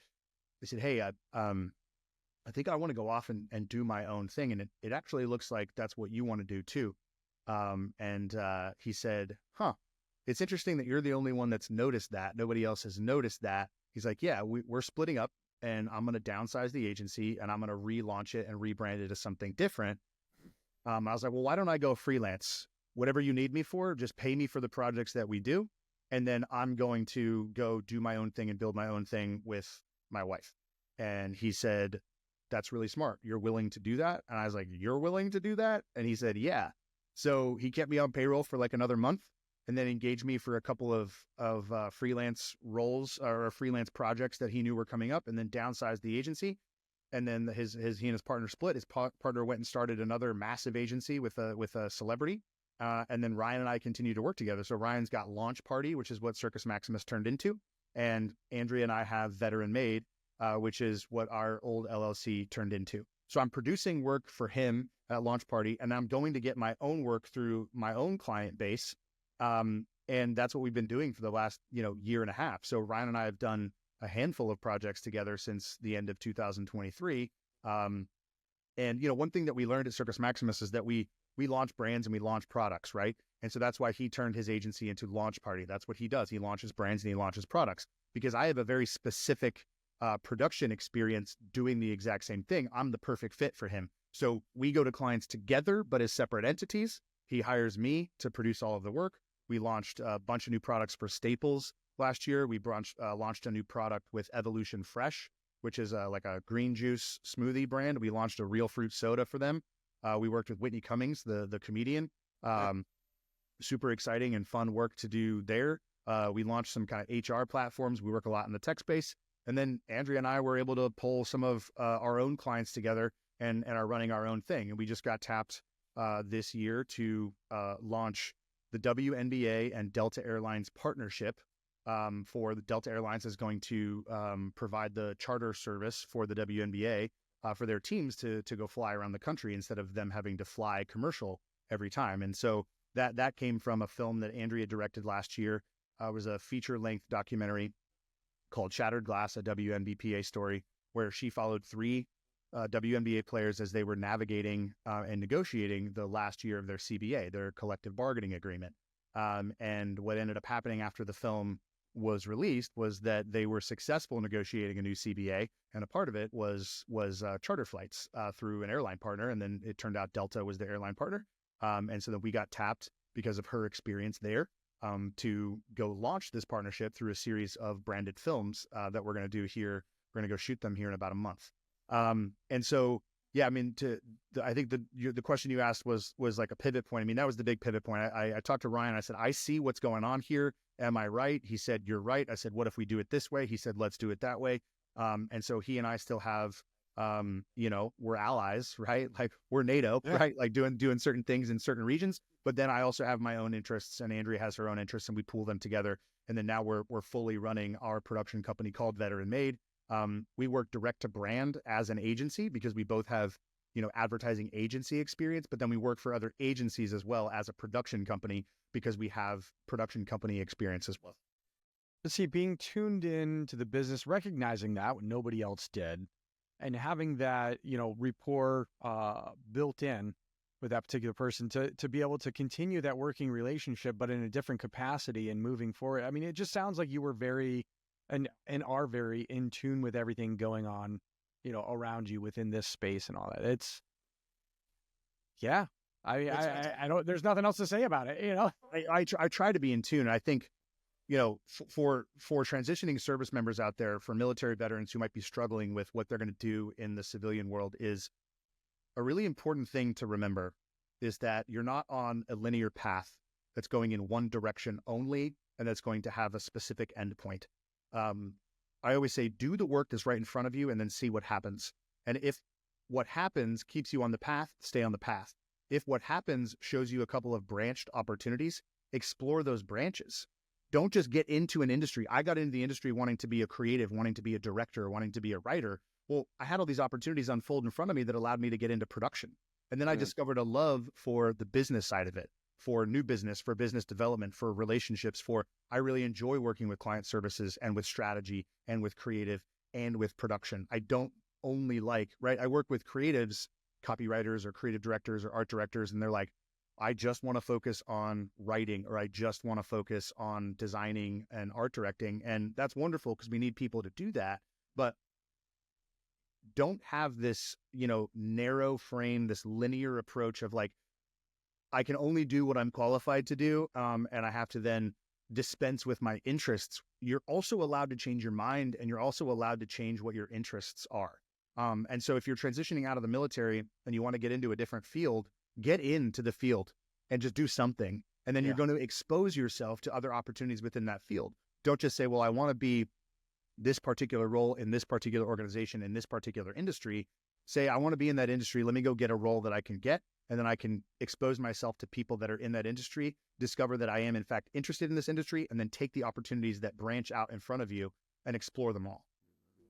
hey, I think I want to go off and do my own thing. And it actually looks like that's what you want to do too. And he said, it's interesting that you're the only one that's noticed that. Nobody else has noticed that. He's like, yeah, we're splitting up, and I'm going to downsize the agency, and I'm going to relaunch it and rebrand it as something different. I was like, well, why don't I go freelance? Whatever you need me for, just pay me for the projects that we do. And then I'm going to go do my own thing and build my own thing with my wife. And he said, that's really smart. You're willing to do that? And I was like, you're willing to do that? And he said, yeah. So he kept me on payroll for like another month, and then engaged me for a couple of freelance roles or freelance projects that he knew were coming up, and then downsized the agency. And then he and his partner split. His partner went and started another massive agency with a celebrity. And then Ryan and I continued to work together. So Ryan's got Launch Party, which is what Circus Maximus turned into. And Andrea and I have VeteranMaid, which is what our old LLC turned into. So I'm producing work for him at Launch Party, and I'm going to get my own work through my own client base. And that's what we've been doing for the last, year and a half. So Ryan and I have done a handful of projects together since the end of 2023. And, one thing that we learned at Circus Maximus is that we launch brands and we launch products, right? And so that's why he turned his agency into Launch Party. That's what he does. He launches brands and he launches products, because I have a very specific production experience doing the exact same thing. I'm the perfect fit for him. So we go to clients together, but as separate entities. He hires me to produce all of the work. We launched a bunch of new products for Staples last year. We launched a new product with Evolution Fresh, which is like a green juice smoothie brand. We launched a real fruit soda for them. We worked with Whitney Cummings, the comedian. Super exciting and fun work to do there. We launched some kind of HR platforms. We work a lot in the tech space. And then Andrea and I were able to pull some of our own clients together and are running our own thing. And we just got tapped this year to launch the WNBA and Delta Airlines partnership. For the Delta Airlines is going to provide the charter service for the WNBA for their teams to go fly around the country instead of them having to fly commercial every time. And so that came from a film that Andrea directed last year. It was a feature-length documentary called Shattered Glass, a WNBPA story, where she followed 3 WNBA players as they were navigating and negotiating the last year of their CBA, their collective bargaining agreement. And what ended up happening after the film was released was that they were successful negotiating a new CBA, and a part of it was charter flights through an airline partner, and then it turned out Delta was the airline partner. And so then we got tapped because of her experience there to go launch this partnership through a series of branded films that we're going to do here. We're going to go shoot them here in about a month. And so, yeah, I mean, I think the question you asked was like a pivot point. I mean, that was the big pivot point. I talked to Ryan. I said, I see what's going on here. Am I right? He said, you're right. I said, what if we do it this way? He said, let's do it that way. And so he and I still have, we're allies, right? Like we're NATO, right? Like doing certain things in certain regions. But then I also have my own interests, and Andrea has her own interests, and we pool them together. And then now we're fully running our production company called VeteranMaid. We work direct to brand as an agency because we both have, advertising agency experience, but then we work for other agencies as well as a production company because we have production company experience as well. But see, being tuned in to the business, recognizing that when nobody else did, and having that, rapport built in with that particular person to be able to continue that working relationship, but in a different capacity and moving forward. I mean, it just sounds like you were very and are very in tune with everything going on, around you within this space and all that. It's, yeah, I don't, there's nothing else to say about it. I try to be in tune. I think, for transitioning service members out there, for military veterans who might be struggling with what they're going to do in the civilian world, is a really important thing to remember is that you're not on a linear path that's going in one direction only, and that's going to have a specific endpoint. I always say, do the work that's right in front of you and then see what happens. And if what happens keeps you on the path, stay on the path. If what happens shows you a couple of branched opportunities, explore those branches. Don't just get into an industry. I got into the industry wanting to be a creative, wanting to be a director, wanting to be a writer. Well, I had all these opportunities unfold in front of me that allowed me to get into production. And then I discovered a love for the business side of it, for new business, for business development, for relationships, I really enjoy working with client services and with strategy and with creative and with production. I don't only I work with creatives, copywriters or creative directors or art directors, and they're like, I just want to focus on writing, or I just want to focus on designing and art directing. And that's wonderful because we need people to do that. But don't have this, narrow frame, this linear approach of like, I can only do what I'm qualified to do. And I have to then dispense with my interests. You're also allowed to change your mind, and you're also allowed to change what your interests are. And so if you're transitioning out of the military and you want to get into a different field, get into the field and just do something. And then you're going to expose yourself to other opportunities within that field. Don't just say, well, I want to be this particular role in this particular organization, in this particular industry. Say, I want to be in that industry. Let me go get a role that I can get. And then I can expose myself to people that are in that industry, discover that I am in fact interested in this industry, and then take the opportunities that branch out in front of you and explore them all.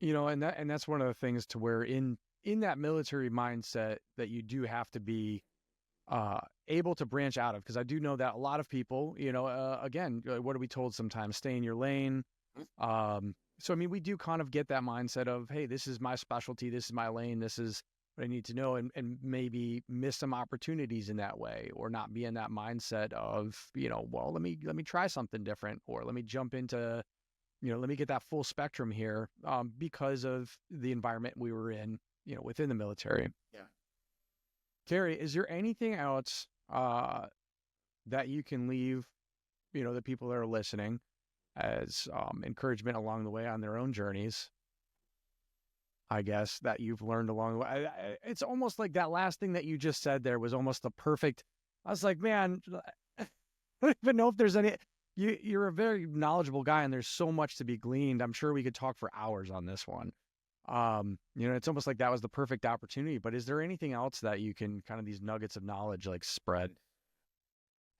And that's one of the things to where in that military mindset that you do have to be able to branch out of, because I do know that a lot of people, again, what are we told sometimes? Stay in your lane. So, I mean, we do kind of get that mindset of, hey, this is my specialty, this is my lane, this is what I need to know, and maybe miss some opportunities in that way, or not be in that mindset of, well, let me try something different, or let me jump into, let me get that full spectrum here, because of the environment we were in, within the military. Yeah. Carrie, is there anything else that you can leave, the people that are listening as encouragement along the way on their own journeys, I guess, that you've learned along the way? It's almost like that last thing that you just said there was almost the perfect. I was like, man, I don't even know if there's any. You're a very knowledgeable guy, and there's so much to be gleaned. I'm sure we could talk for hours on this one. It's almost like that was the perfect opportunity. But is there anything else that you can kind of, these nuggets of knowledge, like, spread?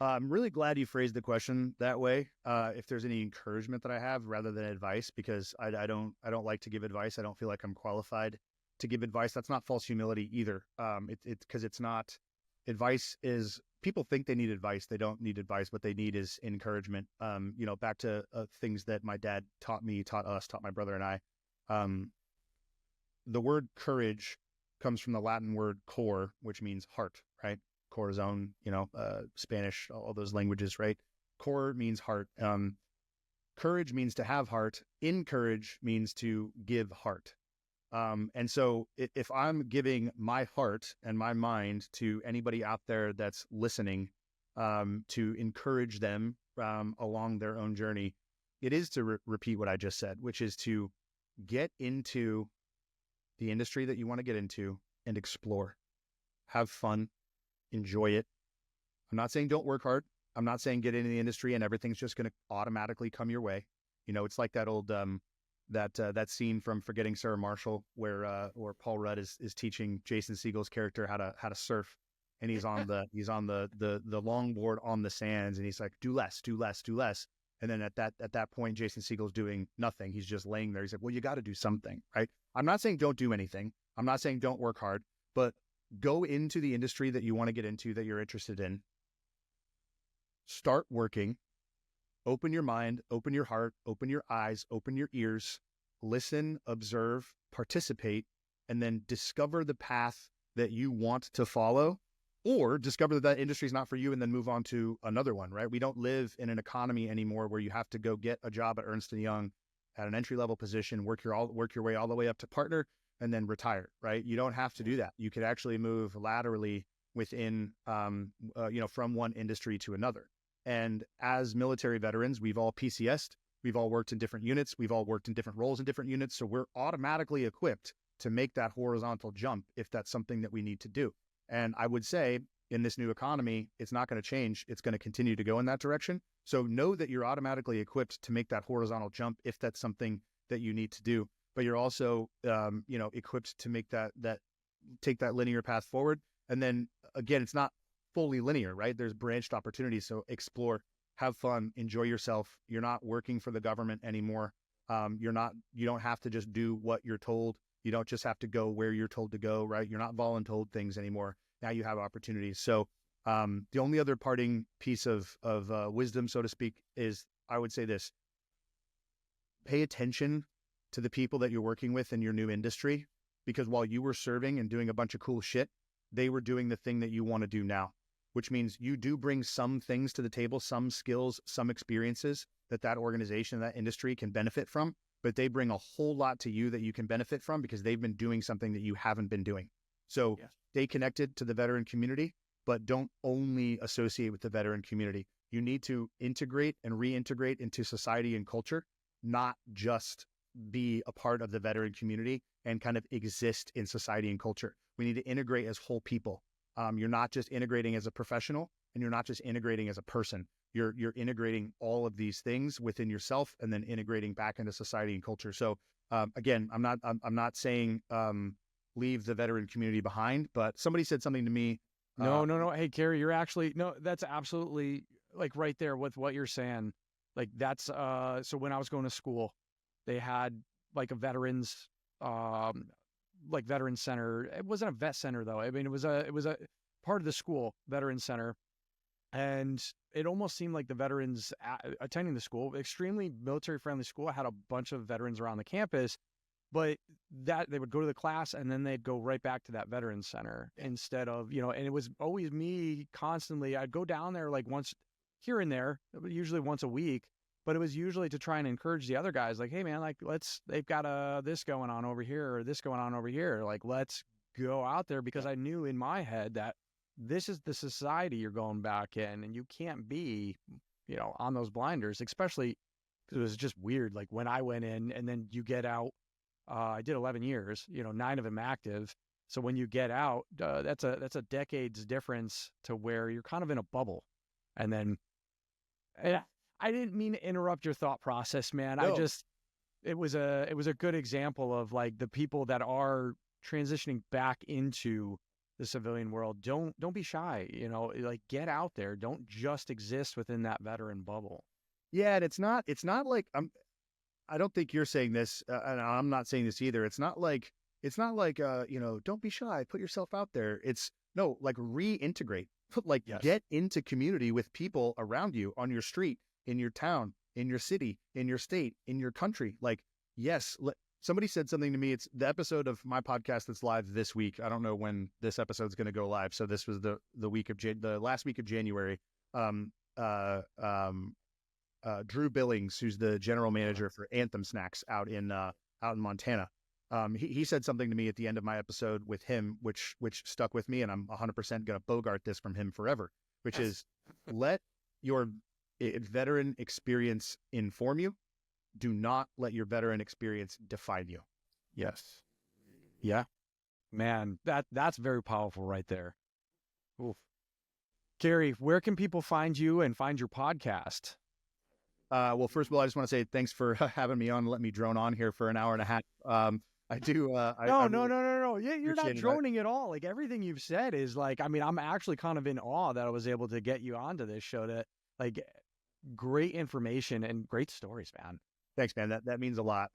I'm really glad you phrased the question that way. If there's any encouragement that I have rather than advice, because I don't like to give advice. I don't feel like I'm qualified to give advice. That's not false humility either. It's because it's not. Advice is, people think they need advice. They don't need advice. What they need is encouragement. Back to things that my dad taught me, taught my brother and I. The word courage comes from the Latin word cor, which means heart, right? Corazon, Spanish, all those languages, right? Cor means heart. Courage means to have heart. Encourage means to give heart. And so if I'm giving my heart and my mind to anybody out there that's listening, to encourage them along their own journey, it is to repeat what I just said, which is to get into the industry that you want to get into and explore, have fun, enjoy it. I'm not saying don't work hard. I'm not saying get into the industry and everything's just going to automatically come your way. It's like that old that scene from Forgetting Sarah Marshall where Paul Rudd is teaching Jason Segel's character how to surf, and he's on the longboard on the sands, and he's like, do less. And then at that point, Jason Segel's doing nothing. He's just laying there. He's like, well, you got to do something, right? I'm not saying don't do anything. I'm not saying don't work hard, but go into the industry that you want to get into, that you're interested in. Start working. Open your mind, open your heart, open your eyes, open your ears, listen, observe, participate, and then discover the path that you want to follow, or discover that industry is not for you and then move on to another one, right? We don't live in an economy anymore where you have to go get a job at Ernst & Young at an entry-level position, work your way all the way up to partner, and then retire, right? You don't have to do that. You could actually move laterally within, from one industry to another. And as military veterans, we've all PCS'd, we've all worked in different units, we've all worked in different roles in different units, so we're automatically equipped to make that horizontal jump if that's something that we need to do. And I would say in this new economy, it's not going to change. It's going to continue to go in that direction. So know that you're automatically equipped to make that horizontal jump if that's something that you need to do. But you're also, equipped to make take that linear path forward. And then again, it's not fully linear, right? There's branched opportunities. So explore, have fun, enjoy yourself. You're not working for the government anymore. You don't have to just do what you're told. You don't just have to go where you're told to go, right? You're not voluntold things anymore. Now you have opportunities. So the only other parting piece of wisdom, so to speak, is I would say this: pay attention to the people that you're working with in your new industry, because while you were serving and doing a bunch of cool shit, they were doing the thing that you want to do now, which means you do bring some things to the table, some skills, some experiences that organization, that industry can benefit from, but they bring a whole lot to you that you can benefit from because they've been doing something that you haven't been doing. So stay connected to the veteran community, but don't only associate with the veteran community. You need to integrate and reintegrate into society and culture, not just be a part of the veteran community and kind of exist in society and culture. We need to integrate as whole people. You're not just integrating as a professional, and you're not just integrating as a person. You're integrating all of these things within yourself and then integrating back into society and culture. So again, I'm not saying leave the veteran community behind, but somebody said something to me. No. Hey, Kerry, that's absolutely like right there with what you're saying. Like that's, so when I was going to school, they had like a veterans, like veteran center. It wasn't a vet center though. I mean, it was a part of the school, veteran center. And it almost seemed like the veterans attending the school, extremely military friendly school, had a bunch of veterans around the campus, but that they would go to the class and then they'd go right back to that veterans center instead of, and it was always me constantly. I'd go down there like once here and there, usually once a week, but it was usually to try and encourage the other guys like, hey man, like they've got this going on over here or this going on over here. Like, let's go out there, because I knew in my head that this is the society you're going back in, and you can't be, on those blinders, especially because it was just weird. Like when I went in and then you get out, I did 11 years, 9 of them active. So when you get out, that's a decade's difference to where you're kind of in a bubble. And then I didn't mean to interrupt your thought process, man. No. It was a good example of like the people that are transitioning back into the civilian world. Don't be shy, like get out there. Don't just exist within that veteran bubble. Yeah. And it's not like I don't think you're saying this, and I'm not saying this either. It's not like, don't be shy, put yourself out there. It's no, like reintegrate, yes. Get into community with people around you on your street, in your town, in your city, in your state, in your country. Like, yes, somebody said something to me. It's the episode of my podcast that's live this week. I don't know when this episode's going to go live. So this was the last week of January. Drew Billings, who's the general manager for Anthem Snacks out in Montana. He said something to me at the end of my episode with him, which stuck with me, and I'm 100% going to bogart this from him forever, which is let your veteran experience inform you. Do not let your veteran experience define you. Yes. Yeah. Man, that's very powerful right there. Oof. Carey, where can people find you and find your podcast? Well, first of all, I just want to say thanks for having me on. Let me drone on here for an hour and a half. I do. No. Yeah, you're not droning at all. Like everything you've said is like, I mean, I'm actually kind of in awe that I was able to get you onto this show. To like, great information and great stories, man. Thanks, man. That means a lot.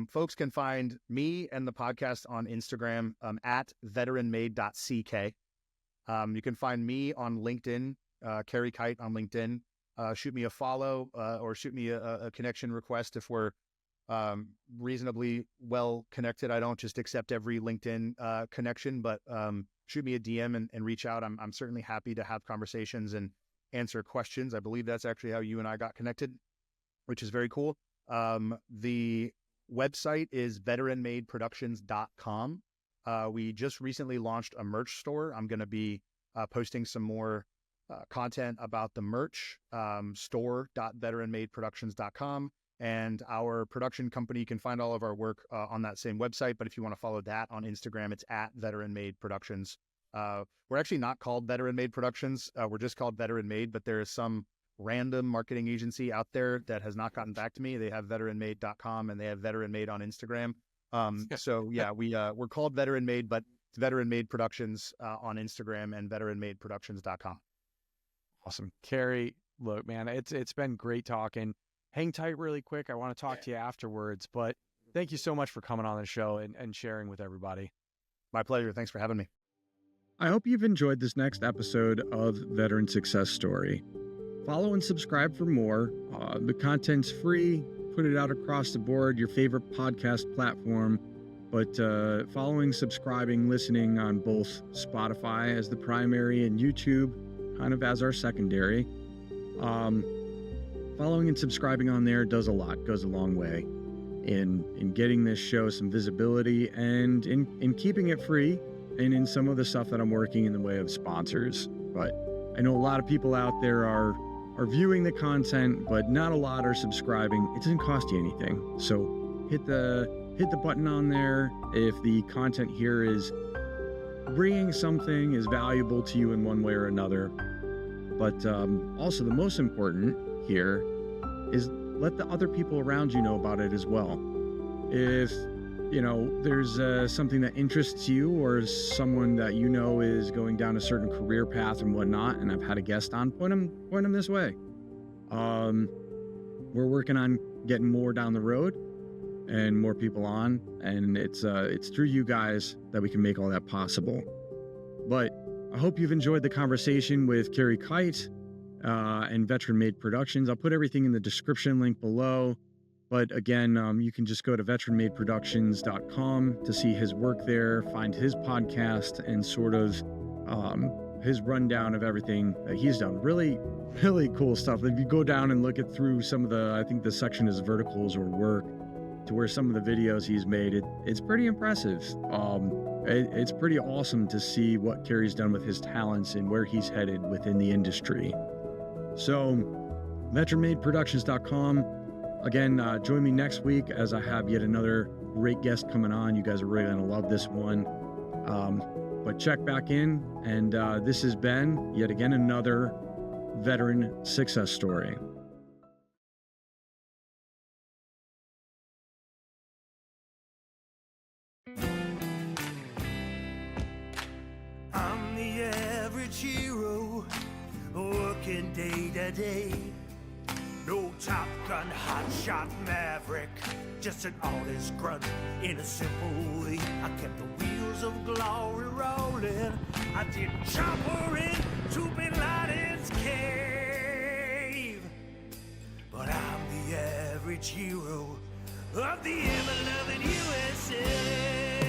Folks can find me and the podcast on Instagram at VeteranMaid.ck. You can find me on LinkedIn, Carey Kight on LinkedIn. Shoot me a follow or shoot me a connection request if we're reasonably well connected. I don't just accept every LinkedIn connection, but shoot me a DM and reach out. I'm certainly happy to have conversations and answer questions. I believe that's actually how you and I got connected, which is very cool. The website is VeteranMaidProductions.com. We just recently launched a merch store. I'm going to be posting some more content about the merch, store.VeteranMaidProductions.com. And our production company, you can find all of our work on that same website. But if you want to follow that on Instagram, it's at VeteranMaid Productions. We're actually not called VeteranMaid Productions. We're just called VeteranMaid, but there is some random marketing agency out there that has not gotten back to me. They have VeteranMaid.com and they have VeteranMaid on Instagram. So yeah, we're called VeteranMaid, but it's VeteranMaid Productions on Instagram and VeteranMaidProductions.com. Awesome. Carey, look, man, it's been great talking. Hang tight really quick. I want to talk to you afterwards, but thank you so much for coming on the show and sharing with everybody. My pleasure. Thanks for having me. I hope you've enjoyed this next episode of Veteran Success Story. Follow and subscribe for more. The content's free. Put it out across the board, your favorite podcast platform. But following, subscribing, listening on both Spotify as the primary and YouTube kind of as our secondary. Following and subscribing on there does a lot, goes a long way in getting this show some visibility and in keeping it free and in some of the stuff that I'm working in the way of sponsors. But I know a lot of people out there are viewing the content, but not a lot are subscribing. It doesn't cost you anything. So hit the button on there if the content here is bringing something is valuable to you in one way or another. But also the most important here is let the other people around you know about it as well. If there's something that interests you or someone that you know is going down a certain career path and whatnot, and I've had a guest on, point them this way. We're working on getting more down the road, and more people on, and it's through you guys that we can make all that possible. But I hope you've enjoyed the conversation with Carey Kight and VeteranMaid Productions. I'll put everything in the description link below. But again, you can just go to VeteranMaidProductions.com to see his work there, find his podcast, and sort of his rundown of everything that he's done. Really, really cool stuff. If you go down and look at through some of the, I think the section is verticals or work, to where some of the videos he's made, it's pretty impressive. It's pretty awesome to see what Kerry's done with his talents and where he's headed within the industry. So, VeteranMaidProductions.com. Again, join me next week as I have yet another great guest coming on. You guys are really going to love this one. But check back in, and this has been yet again another veteran success story. I'm the average hero, working day to day. No Top Gun, hotshot maverick, just an honest grunt in a simple way. I kept the wheels of glory rolling. I didn't chopper into Bin Laden's cave. But I'm the average hero of the ever-loving USA.